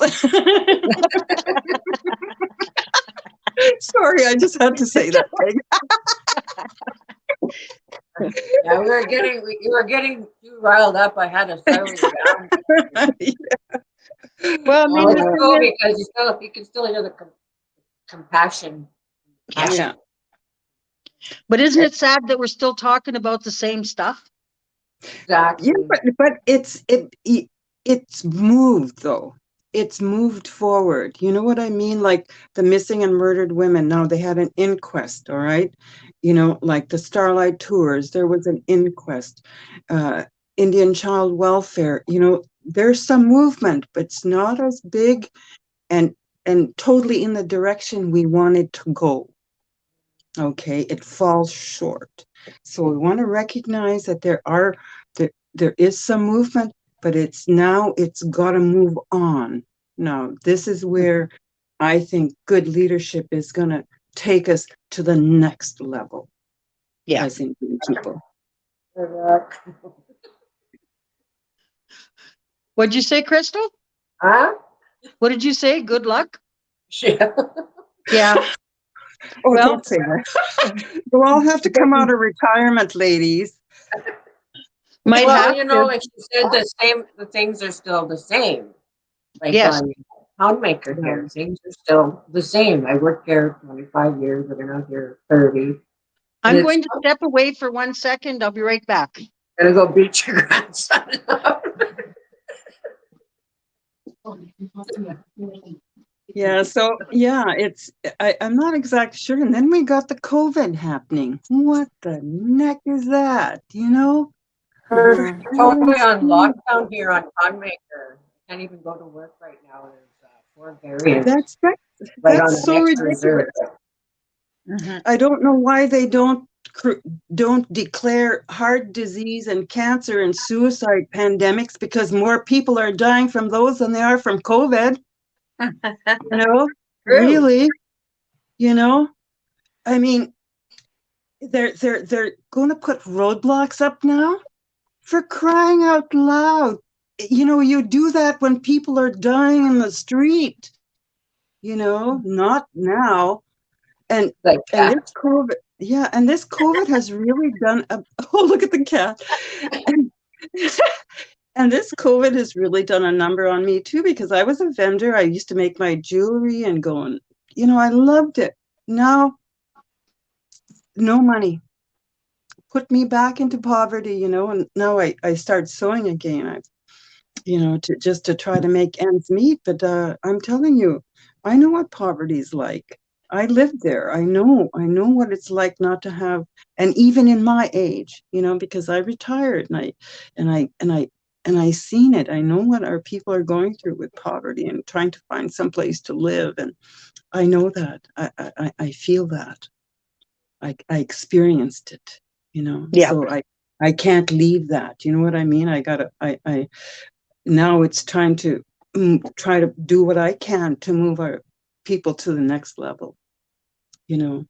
Sorry, I just had to say that thing. Yeah, we were getting too riled up. I had to settle you down. Well, I mean, Because you can still hear the compassion. Yeah. but isn't it sad that we're still talking about the same stuff? Exactly. Yeah, but it's moved though. It's moved forward. You know what I mean? Like the missing and murdered women. Now they had an inquest, all right? You know, like the Starlight Tours, there was an inquest. Indian child welfare, you know, there's some movement, but it's not as big and totally in the direction we wanted to go. Okay, it falls short. So we want to recognize that there is some movement, but it's got to move on. Now, this is where I think good leadership is going to take us to the next level Yeah. as Indian people. What'd you say, Crystal? Huh? What did you say? Good luck? Yeah. Yeah. Oh, Well, don't say that. We'll all have to come out of retirement, ladies. might Well, have you know, to. like you said, the things are still the same. Like Yes. on pound maker here, things are still the same. I worked here 25 years, I've been out here 30. And I'm it's going to step away for 1 second. I'll be right back. gonna go beat your grandson up. Yeah, so yeah, I'm not exactly sure. And then we got the COVID happening. What the neck is that? You know? We're I totally haven't on seen- lockdown here on pound maker. Can't even go to work right now. There's 4 variants That's right on that's the so next ridiculous. reserve. I don't know why they don't declare heart disease and cancer and suicide pandemics, because more people are dying from those than they are from COVID. You know, True. really, you know. I mean, they're going to put roadblocks up now, for crying out loud. You know, you do that when people are dying in the street. You know, not now. And Like and this that. COVID, yeah, and this COVID has really done a, oh, look at the cat. And, and this COVID has really done a number on me too, because I was a vendor. I used to make my jewelry and go and, you know, I loved it. Now, no money. Put me back into poverty, you know, and now I start sewing again. I, you know, to try to make ends meet. But I'm telling you, I know what poverty is like. I lived there. I know what it's like not to have, and even in my age, you know, because I retired and I seen it. I know what our people are going through with poverty and trying to find some place to live. And I know that. I feel that. I experienced it, you know. Yeah. So I can't leave that. You know what I mean? I now it's time to try to do what I can to move our people to the next level, you know.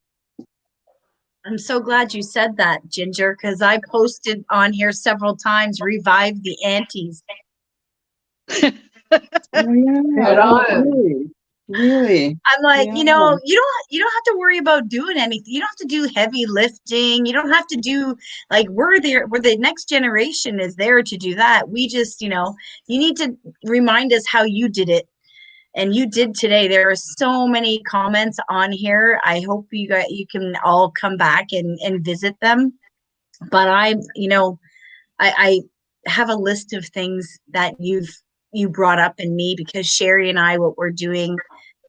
I'm so glad you said that, Ginger, because I posted on here several times, revive the aunties. Oh yeah, Right on. really, I'm like, yeah. you don't have to worry about doing anything. You don't have to do heavy lifting. You don't have to do like we're there. We're the next generation is there to do that. We just, you need to remind us how you did it. And you did today. There are so many comments on here. I hope you can all come back and visit them. But I have a list of things that you brought up in me, because Sherry and I, what we're doing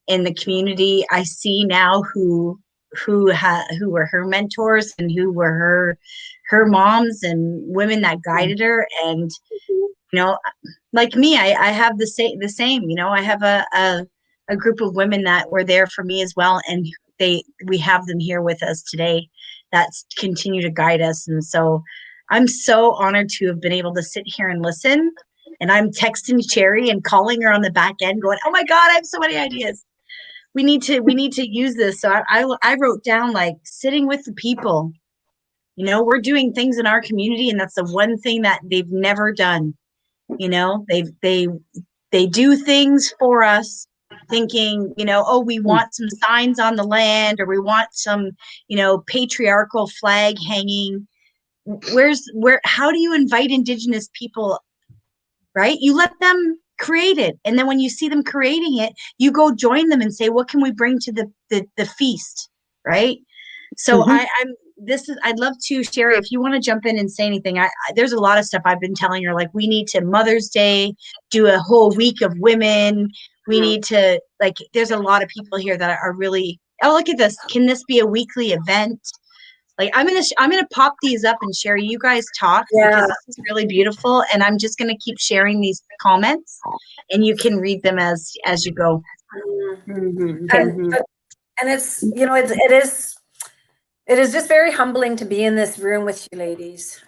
in the community, I see now who were her mentors and who were her moms and women that guided her. And like me, I have the same, I have a group of women that were there for me as well, and we have them here with us today that continue to guide us. And so I'm so honored to have been able to sit here and listen. And I'm texting Cherry and calling her on the back end going, oh my God, I have so many ideas. We need to use this. So I wrote down, like, sitting with the people. We're doing things in our community, and that's the one thing that they've never done. They do things for us, thinking, oh, we want some signs on the land, or we want some, patriarchal flag hanging. How do you invite Indigenous people, right? You let them create it. And then when you see them creating it, you go join them and say, what can we bring to the feast? Right. So I'd love to, Sherry, if you want to jump in and say anything. There's a lot of stuff I've been telling her, like, we need to Mother's Day, do a whole week of women. We need to, like, there's a lot of people here that are really, oh, look at this. Can this be a weekly event? Like, I'm gonna pop these up and share. You guys talk, because this is really beautiful, and I'm just gonna keep sharing these comments, and you can read them as you go. And it's, it is just very humbling to be in this room with you ladies,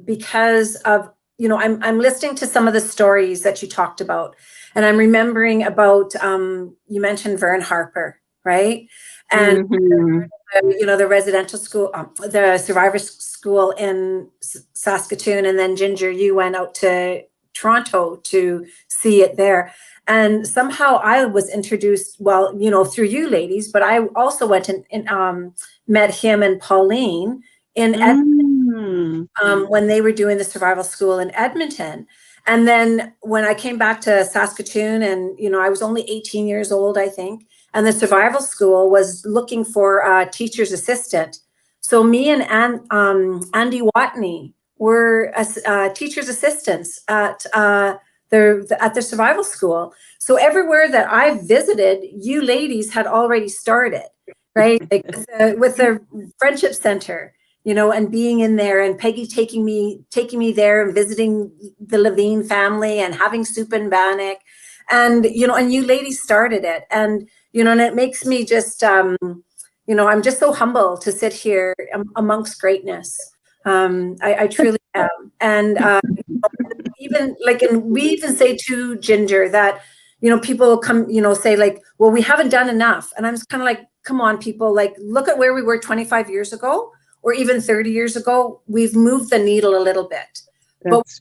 because of, I'm listening to some of the stories that you talked about, and I'm remembering about, you mentioned Vern Harper, right? and Mhm. the residential school, the survivor school in Saskatoon, and then Ginger, you went out to Toronto to see it there. And somehow I was introduced, well, through you ladies, but I also went and met him and Pauline in Mm. when they were doing the survival school in Edmonton. And then when I came back to Saskatoon, and I was only 18 years old, I think, and the survival school was looking for a teacher's assistant. So me and Andy Watney were teacher's assistants at the survival school. So everywhere that I visited, you ladies had already started, right? Like with the Friendship Center, and being in there, and Peggy taking me there and visiting the Levine family and having soup and bannock, and and you ladies started it, and and it makes me just I'm just so humble to sit here amongst greatness. I truly am, and even like, and we even say to Ginger that people come say like, well, we haven't done enough, and I'm just kind of like, come on people, like look at where we were 25 years ago or even 30 years ago. We've moved the needle a little bit.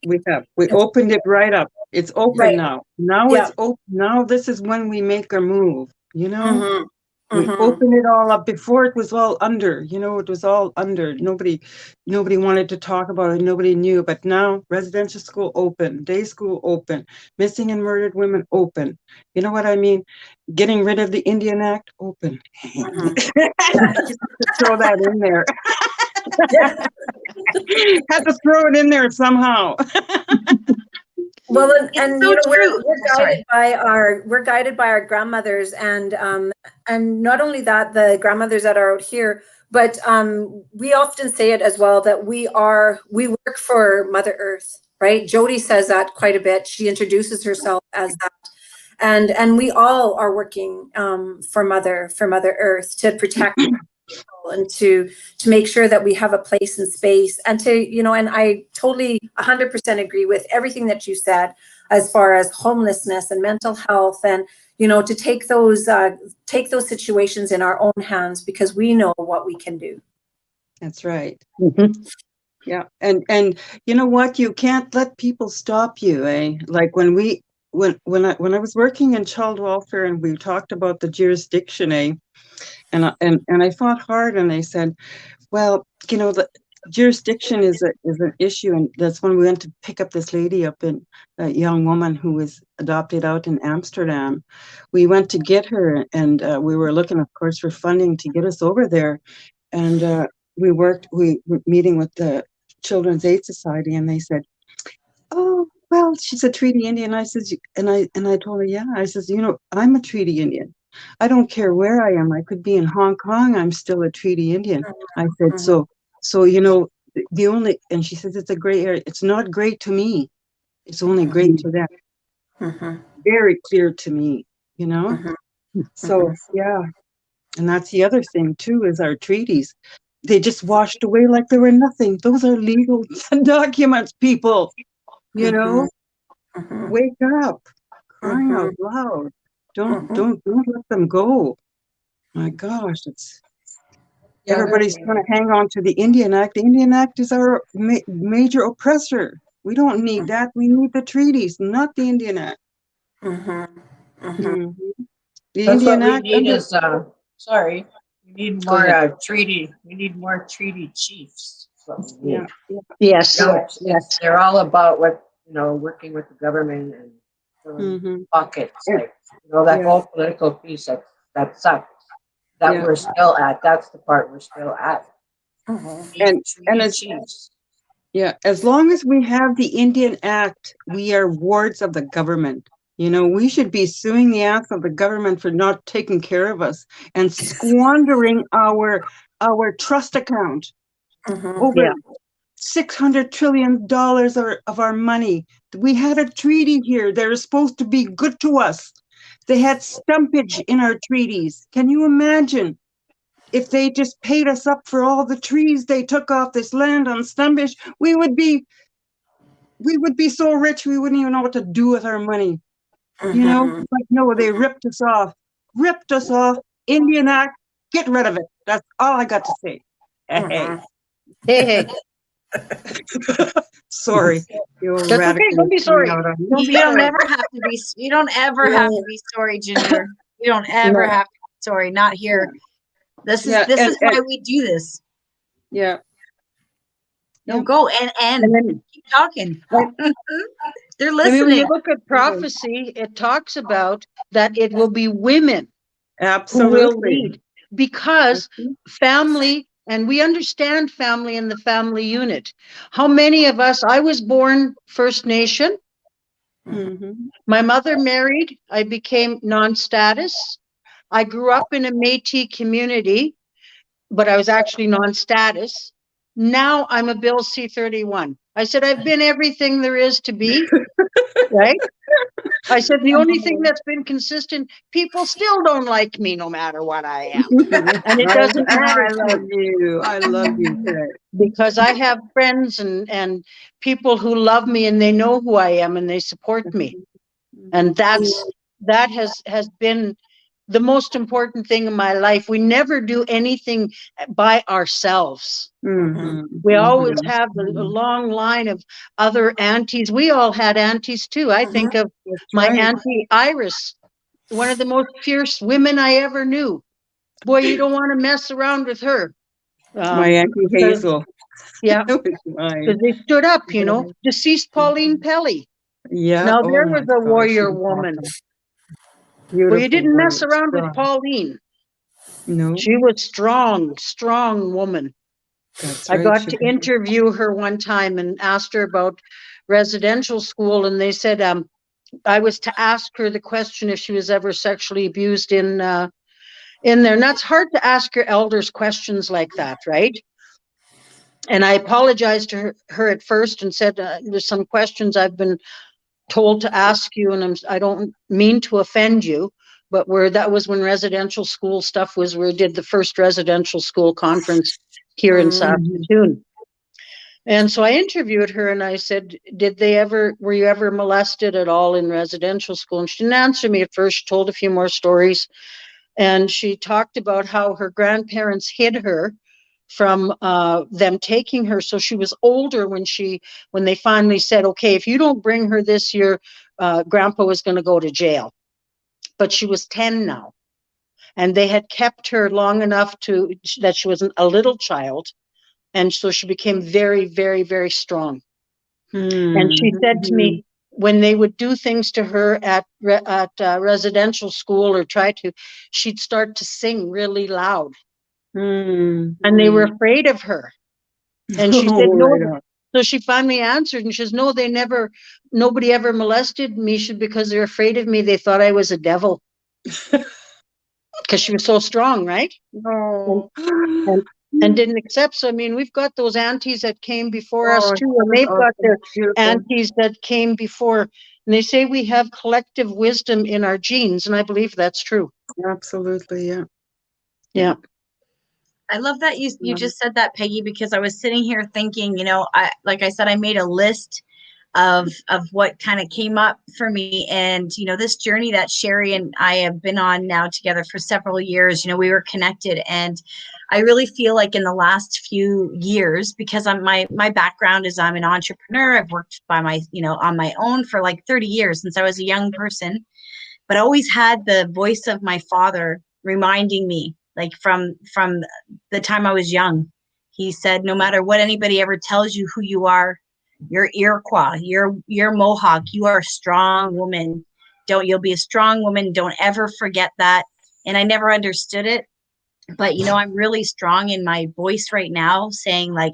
We opened it right up. It's open Right. now. Now Yeah. it's open. Now this is when we make a move, Mhm. We Mhm. open it all up. Before it was all under, it was all under. Nobody wanted to talk about it. Nobody knew. But now residential school open, day school open, missing and murdered women open. You know what I mean? Getting rid of the Indian Act open. Just to throw that in there. Yeah. Had to throw it in there somehow. Well, It's and so true. we're guided by our grandmothers, and not only that, the grandmothers that are out here, but we often say it as well, that we work for Mother Earth, right? Jody says that quite a bit. She introduces herself as that, and we all are working for Mother Earth, to protect and to make sure that we have a place and space, and to and I totally 100% agree with everything that you said as far as homelessness and mental health, and to take those situations in our own hands, because we know what we can do. That's right. Mhm. Yeah. And you know what? You can't let people stop you, eh? Like when I was working in child welfare and we talked about the jurisdiction, eh? And I fought hard, and they said, well, the jurisdiction is an issue, and that's when we went to pick up this lady up in a young woman who was adopted out in Amsterdam. We went to get her, and we were looking, of course, for funding to get us over there, and we were meeting with the Children's Aid Society, and they said, oh, well, she's a treaty Indian. I says, and I told her, yeah. I says, I'm a treaty Indian. I don't care where I am. I could be in Hong Kong. I'm still a treaty Indian. I said, Mhm. so the only, and she says, it's a gray area. It's not great to me. It's only great to them. Mhm. Very clear to me, Mhm. So yeah, and that's the other thing too, is our treaties. They just washed away like they were nothing. Those are legal documents, people. Mhm. Mhm. Wake up, crying Mhm. out loud. Mhm. Don't let them go. My gosh, The other everybody's thing, trying to hang on to the Indian Act. The Indian Act is our major oppressor. We don't need that. We need the treaties, not the Indian Act. Mhm. Mhm. Mhm. The that's what Indian we Act need under. is, sorry, we need Go more ahead. we need more treaty chiefs. That's what we Yeah, need. yeah, Yes. You know, Yes. they're all about working with the government and filling hmm pockets, yeah, like, that yeah, whole political piece that sucks. That yeah. we're still at. That's the part we're still at. Mhm. We need And treaty chiefs. as long as we have the Indian Act, we are wards of the government. We should be suing the ass of the government for not taking care of us and squandering our trust account. Mhm. Over Yeah. $600 trillion of our money. We had a treaty here. They're supposed to be good to us. They had stumpage in our treaties. Can you imagine if they just paid us up for all the trees they took off this land on stumpage? We would be so rich we wouldn't even know what to do with our money. Mhm. But no, they ripped us off. Ripped us off. Indian Act, Get rid of it. That's all I got to say. Hey, Hey, hey. sorry. You're That's okay. radically Don't be coming sorry. out on me. Don't be You don't sorry. ever have to be. You don't ever have to be sorry, Ginger. You don't ever No. have to be sorry. Not here. This is Yeah, this is and why we do this. yeah. No, Yeah. go And then, keep talking. They're I mean, when you listening. look at prophecy, it talks about that it will be women who will Absolutely. lead because family, and we understand family and the family unit. How many of us, I was born First Nation. Mhm. My mother married. I became non-status. I grew up in a Métis community, but I was actually non-status. Now I'm a Bill C-31. I said, I've been everything there is to be, right? I said, the only thing that's been consistent, people still don't like me no matter what I am. And it doesn't matter I to love me you. I love you, Kurt. because I have friends and people who love me and they know who I am and they support me. And that has been the most important thing in my life. We never do anything by ourselves. Mhm. We always Mhm. have a long line of other aunties. We all had aunties too. I think of That's my right. auntie Iris, one of the most fierce women I ever knew. Boy, you don't want to mess around with her. My Auntie 'Cause- Hazel. yeah, That was mine. because they stood up, Yeah. deceased Pauline Pelly. Yeah. Now Oh there was my a gosh, she warrior was woman. awesome. Well, you Beautiful didn't mess warrior. around with Strong. Pauline. No, She was strong, strong woman. that's I right. got She to was. interview her one time and asked her about residential school, and they said I was to ask her the question if she was ever sexually abused in there. And that's hard to ask your elders questions like that, right? And I apologized to her at first and said, there's some questions I've been told to ask you, and I don't mean to offend you, but that was when residential school stuff was, we did the first residential school conference here in Saskatoon. And so I interviewed her and I said, were you ever molested at all in residential school? And she didn't answer me at first. She told a few more stories. And she talked about how her grandparents hid her from them taking her. So she was older when they finally said, okay, if you don't bring her this year, grandpa was going to go to jail. But she was 10 now. And they had kept her long enough that she was a little child. And so she became very, very, very strong. And she said to me, when they would do things to her at residential school or try to, she'd start to sing really loud. And they were afraid of her. And she said, no. Right on. So she finally answered and she says, no, nobody ever molested me because they're afraid of me. They thought I was a devil. Because she was so strong, right? No. And didn't accept. So, I mean, we've got those aunties that came before us Oh, too, that and was they've got awesome. their Beautiful. aunties that came before. And they say we have collective wisdom in our genes, and I believe that's true. Absolutely, yeah. Yeah. I love that you just said that, Peggy, because I was sitting here thinking, like I said, I made a list of what kind of came up for me, and this journey that Sherry and I have been on now together for several years. We were connected, and I really feel like in the last few years, because my background is I'm an entrepreneur. I've worked on my own for like 30 years since I was a young person, but I always had the voice of my father reminding me, like from the time I was young. He said, no matter what anybody ever tells you who you are, you're Iroquois, you're Mohawk, you are a strong woman. You'll be a strong woman. Don't ever forget that. And I never understood it. But I'm really strong in my voice right now, saying like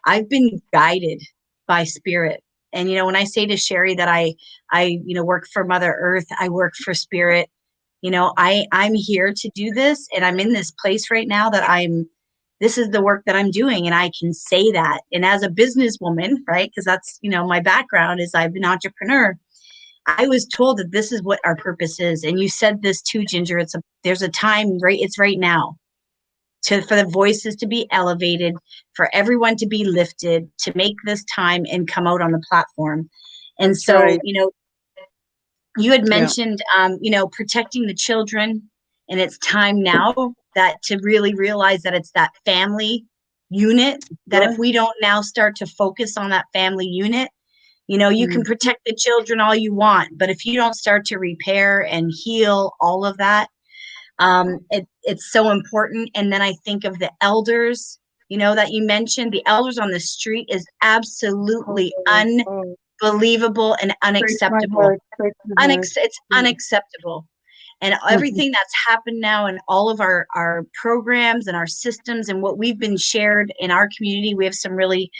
I've been guided by spirit. And when I say to Sherry that I work for Mother Earth, I work for spirit. I'm here to do this, and I'm in this place right now that this is the work that I'm doing, and I can say that. And as a businesswoman, right, because that's my background is I've been an entrepreneur. I was told that this is what our purpose is, and you said this too, Ginger. There's a time, right? It's right now for the voices to be elevated, for everyone to be lifted, to make this time and come out on the platform. And That's so, right. you had mentioned, protecting the children, and it's time now. that to really realize that it's that family unit, that if we don't now start to focus on that family unit, you know, you can protect the children all you want, but if you don't start to repair and heal all of that, it's so important. And then I think of the elders, you know, that you mentioned. The elders on the street is absolutely unbelievable and unacceptable. It's unacceptable. And everything that's happened now in all of our programs and our systems and what we've been shared in our community, we have some really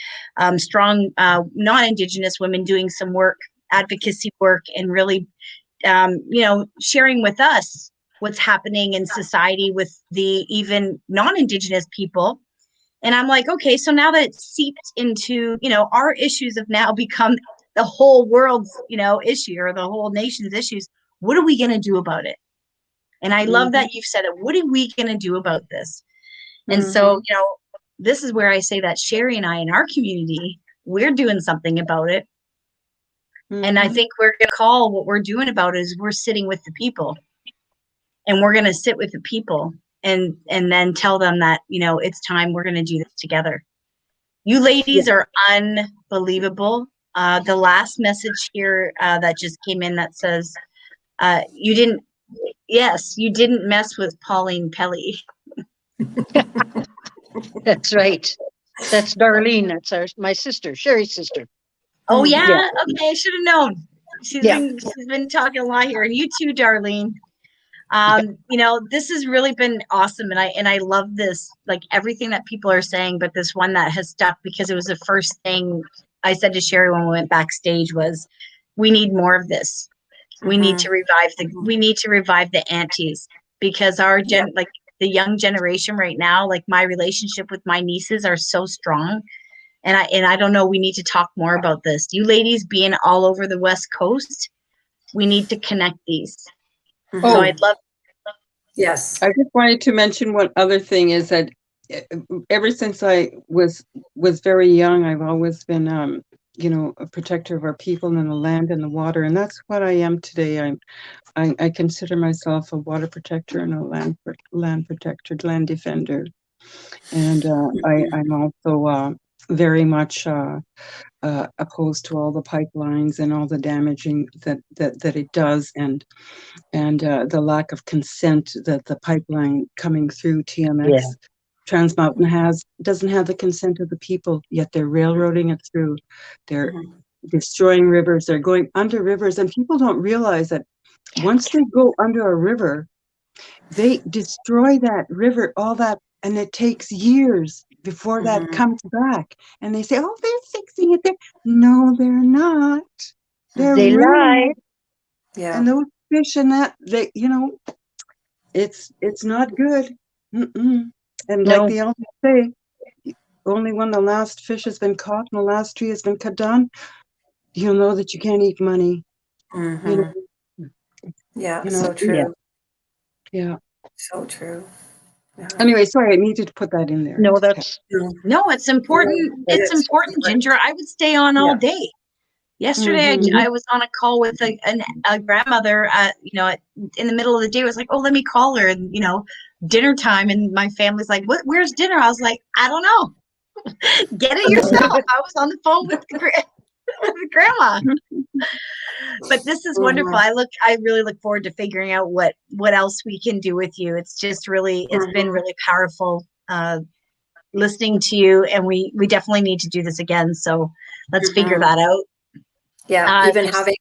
strong non-Indigenous women doing some work, advocacy work, and really, you know, sharing with us what's happening in society with the even non-Indigenous people. And I'm like, okay, so now that it's seeped into, you know, our issues have now become the whole world's, you know, issue, or the whole nation's issues. What are we going to do about it? And I love that you've said it. What are we going to do about this? And so, you know, this is where I say that Sherry and I in our community, we're doing something about it. And I think we're going to call what we're doing about it is we're sitting with the people. And we're going to sit with the people and then tell them that, you know, it's time, we're going to do this together. You ladies are unbelievable. The last message here that just came in that says, you didn't mess with Pauline Pelly. That's right. That's Darlene. That's my sister, Sherry's sister. Oh yeah. Okay, I should have known. She's been talking a lot here, and you too, Darlene. You know, this has really been awesome, and I love this, like everything that people are saying, but this one that has stuck because it was the first thing I said to Sherry when we went backstage was, we need more of this. We need to revive the aunties, because our like the young generation right now, like my relationship with my nieces are so strong. And I don't know, we need to talk more about this. You ladies being all over the West Coast, we need to connect these. So I'd love. Yes. I just wanted to mention one other thing is that ever since I was very young, I've always been, you know, a protector of our people and the land and the water, and that's what I am today. I consider myself a water protector and a land protector, land defender, and I'm also very much opposed to all the pipelines and all the damaging that it does, and the lack of consent that the pipeline coming through TMX Trans Mountain doesn't have the consent of the people, yet they're railroading it through. They're destroying rivers. They're going under rivers, and people don't realize that once they go under a river, they destroy that river, all that, and it takes years before that comes back. And they say, "Oh, they're fixing it." No, they're not. They lie. Yeah. And those fish and that, they, you know, it's not good. And like the elders say, only when the last fish has been caught and the last tree has been cut down, you'll know that you can't eat money. You know? Yeah, You know, so true. Yeah. So true. Yeah. Anyway, sorry, I needed to put that in there. No, that's No, it's important. It's important, Ginger. I would stay on all day. Yesterday, I was on a call with a grandmother, you know, in the middle of the day. I was like, oh, let me call her. And, you know, dinner time. And my family's like, where's dinner? I was like, I don't know. Get it yourself. I was on the phone with the grandma. But this is wonderful. I really look forward to figuring out what else we can do with you. It's just really, it's been really powerful listening to you. And we definitely need to do this again. So let's figure that out. Yeah, even having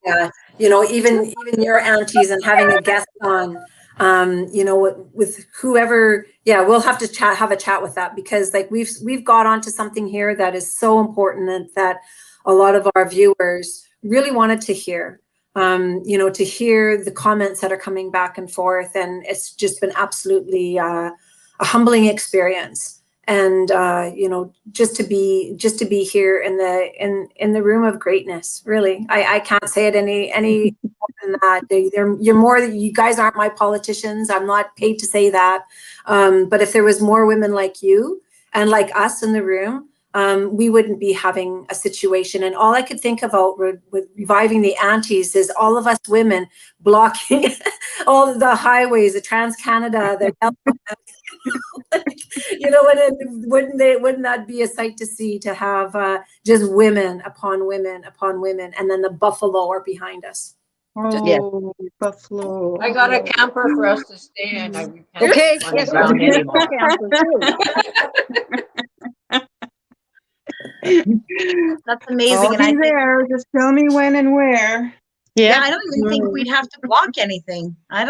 you know, even your aunties and having a guest on, you know, with whoever. Yeah, we'll have to have a chat with that, because like we've got onto something here that is so important, and that a lot of our viewers really wanted to hear. You know, to hear the comments that are coming back and forth, and it's just been absolutely a humbling experience. And you know, just to be here in the room of greatness, really, I can't say it any more than that. You're more. You guys aren't my politicians. I'm not paid to say that. But if there was more women like you and like us in the room, we wouldn't be having a situation. And all I could think about with reviving the aunties is all of us women blocking all of the highways, the Trans Canada, the You know, wouldn't that be a sight to see, to have just women upon women upon women, and then the buffalo are behind us. Yeah. Oh, buffalo. I got a camper for us to stay in. I repent Okay. on the Yes, ground there's a anymore. camper too. That's amazing. I'll And I be think, there. Just tell me when and where. yeah, Yeah. I don't even think we'd have to block anything. I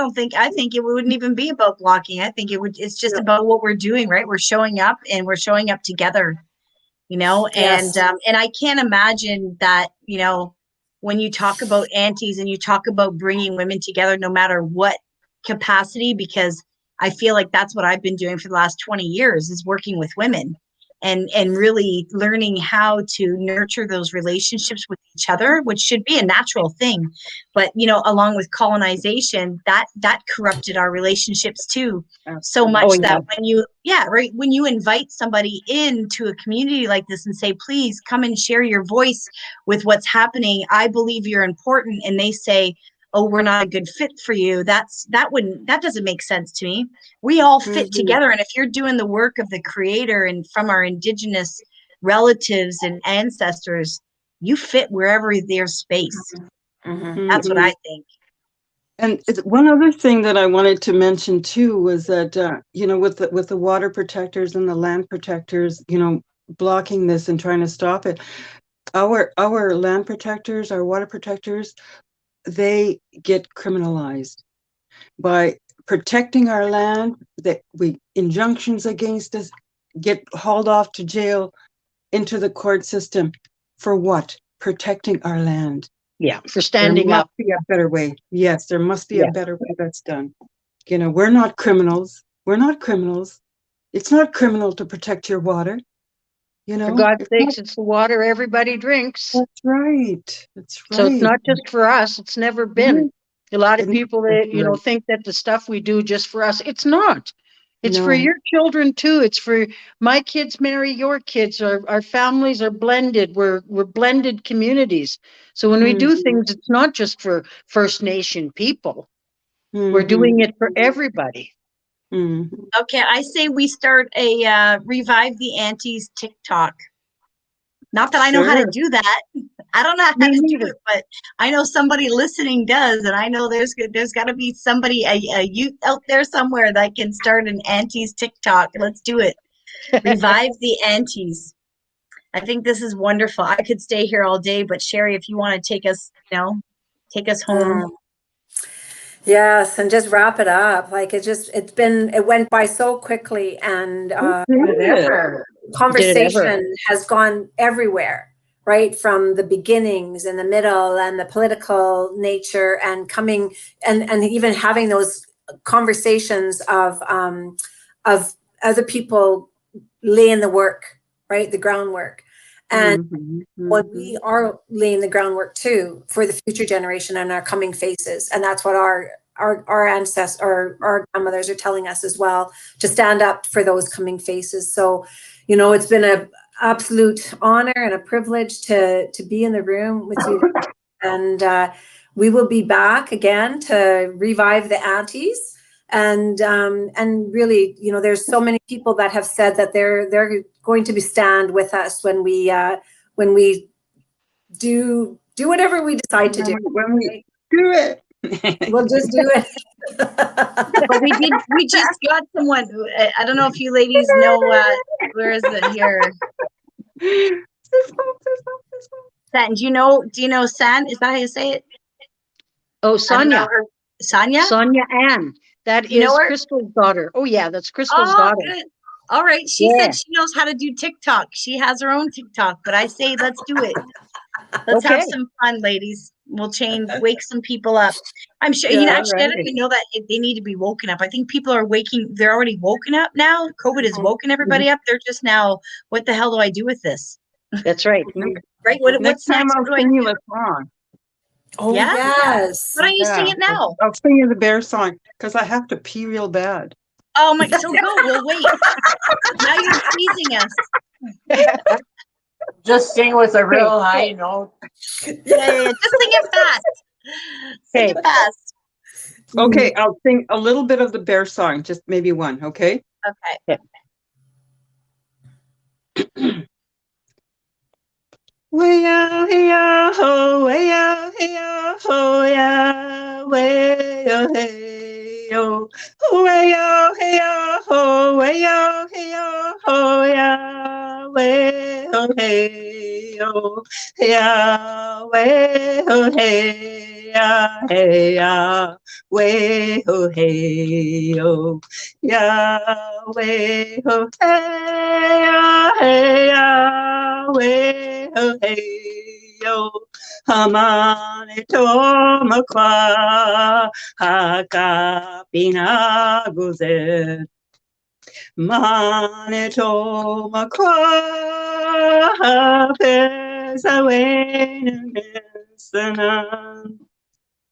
think it wouldn't even be about blocking. I think it's just about what we're doing, right? We're showing up, and we're showing up together, you know, Yes. and I can't imagine that, you know, when you talk about aunties and you talk about bringing women together, no matter what capacity, because I feel like that's what I've been doing for the last 20 years, is working with women and really learning how to nurture those relationships with each other, which should be a natural thing. But, you know, along with colonization, that corrupted our relationships too, so much Oh, yeah. that when you invite somebody into a community like this and say, please come and share your voice with what's happening, I believe you're important, and they say, oh, we're not a good fit for you, that doesn't make sense to me. We all fit together, and if you're doing the work of the creator and from our indigenous relatives and ancestors, you fit wherever there's space. That's what I think. And one other thing that I wanted to mention too was that you know, with the water protectors and the land protectors, you know, blocking this and trying to stop it, our land protectors, our water protectors, they get criminalized by protecting our land. That we injunctions against us, get hauled off to jail, into the court system, for what? Protecting our land. Yeah. For There standing must up. be a better way. Yes, there must be Yeah. a better way that's done. You know, we're not criminals. We're not criminals. It's not criminal to protect your water. You For know, God's sakes, it's the water everybody drinks. that's right. That's So it's right. not just for us. It's never been. A lot of It- people that, you know, right. think that the stuff we do just for us. It's not. It's for No. your children too. It's for my kids marry your kids. Our families are blended. We're blended communities. So when we do things, it's not just for First Nation people. We're doing it for everybody. Okay, I say we start a Revive the Aunties TikTok. Not that I know how to do that. I don't know how to do it, but I know somebody listening does, and I know there's got to be somebody, a youth out there somewhere that can start an Aunties TikTok. Let's do it. Revive the Aunties. I think this is wonderful. I could stay here all day, but Sherry, if you want to take us, you know, take us home. Yes, and just wrap it up. Like it went by so quickly, and conversation has gone everywhere, right? From the beginnings and the middle and the political nature, and coming and even having those conversations of other people laying the work, right? The groundwork. And when we are laying the groundwork too for the future generation and our coming faces, and that's what our ancestors, our grandmothers are telling us as well, to stand up for those coming faces. So, you know, it's been an absolute honor and a privilege to be in the room with you, and we will be back again to revive the aunties. And really, you know, there's so many people that have said that they're going to stand with us when we do whatever we decide to do. When we do it, we'll just do it. But we just got someone. I don't know if you ladies know. Where is it here? San, do you know San? Is that how you say it? Oh, Sonia. Sonia? Sonia Ann. That is Crystal's daughter. Oh, yeah, that's Crystal's daughter. Good. All right. She said she knows how to do TikTok. She has her own TikTok, but I say let's do it. Let's have some fun, ladies. We'll wake some people up. I'm sure, you know, actually, I don't even know that they need to be woken up. I think people are they're already woken up now. COVID has woken everybody up. They're just now, what the hell do I do with this? That's right. Right? What next time next? I'll sing you a song. Oh, yes. Why don't you sing it now? I'll sing you the bear song because I have to pee real bad. Oh my, so go. We'll wait. Now you're teasing us. Just sing with a real high note. Yeah. Just sing it fast. Sing it fast. Okay, I'll sing a little bit of the bear song, just maybe one, okay? Okay. Way out here, ho, way out here, ho, yeah, way oh hey yo, way out here, ho, way out here, ho, yeah, way oh hey yo, yeah, way oh hey ya, way oh hey yo, yeah, way oh hey ya, way oh hey yo. Hamane tomakwa hakapina guze. Mane tomakwa pesawen.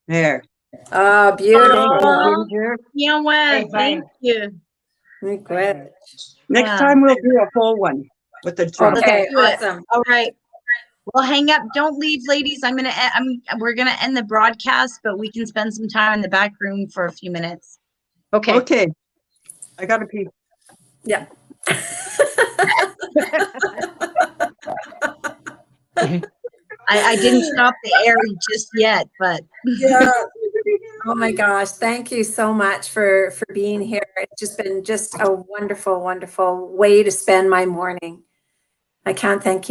There. Ah, beautiful. Aw, Ginger. can't wait. Thank you. Good. Next Wow. time we'll do a full one with the drum. Okay, do it. awesome. All right. Well, hang up. Don't leave, ladies. We're gonna end the broadcast, but we can spend some time in the back room for a few minutes. Okay. Okay. I gotta pee. Yeah. I didn't stop the air just yet, but Yeah. Oh my gosh. Thank you so much for being here. It's just been just a wonderful, wonderful way to spend my morning. I can't thank you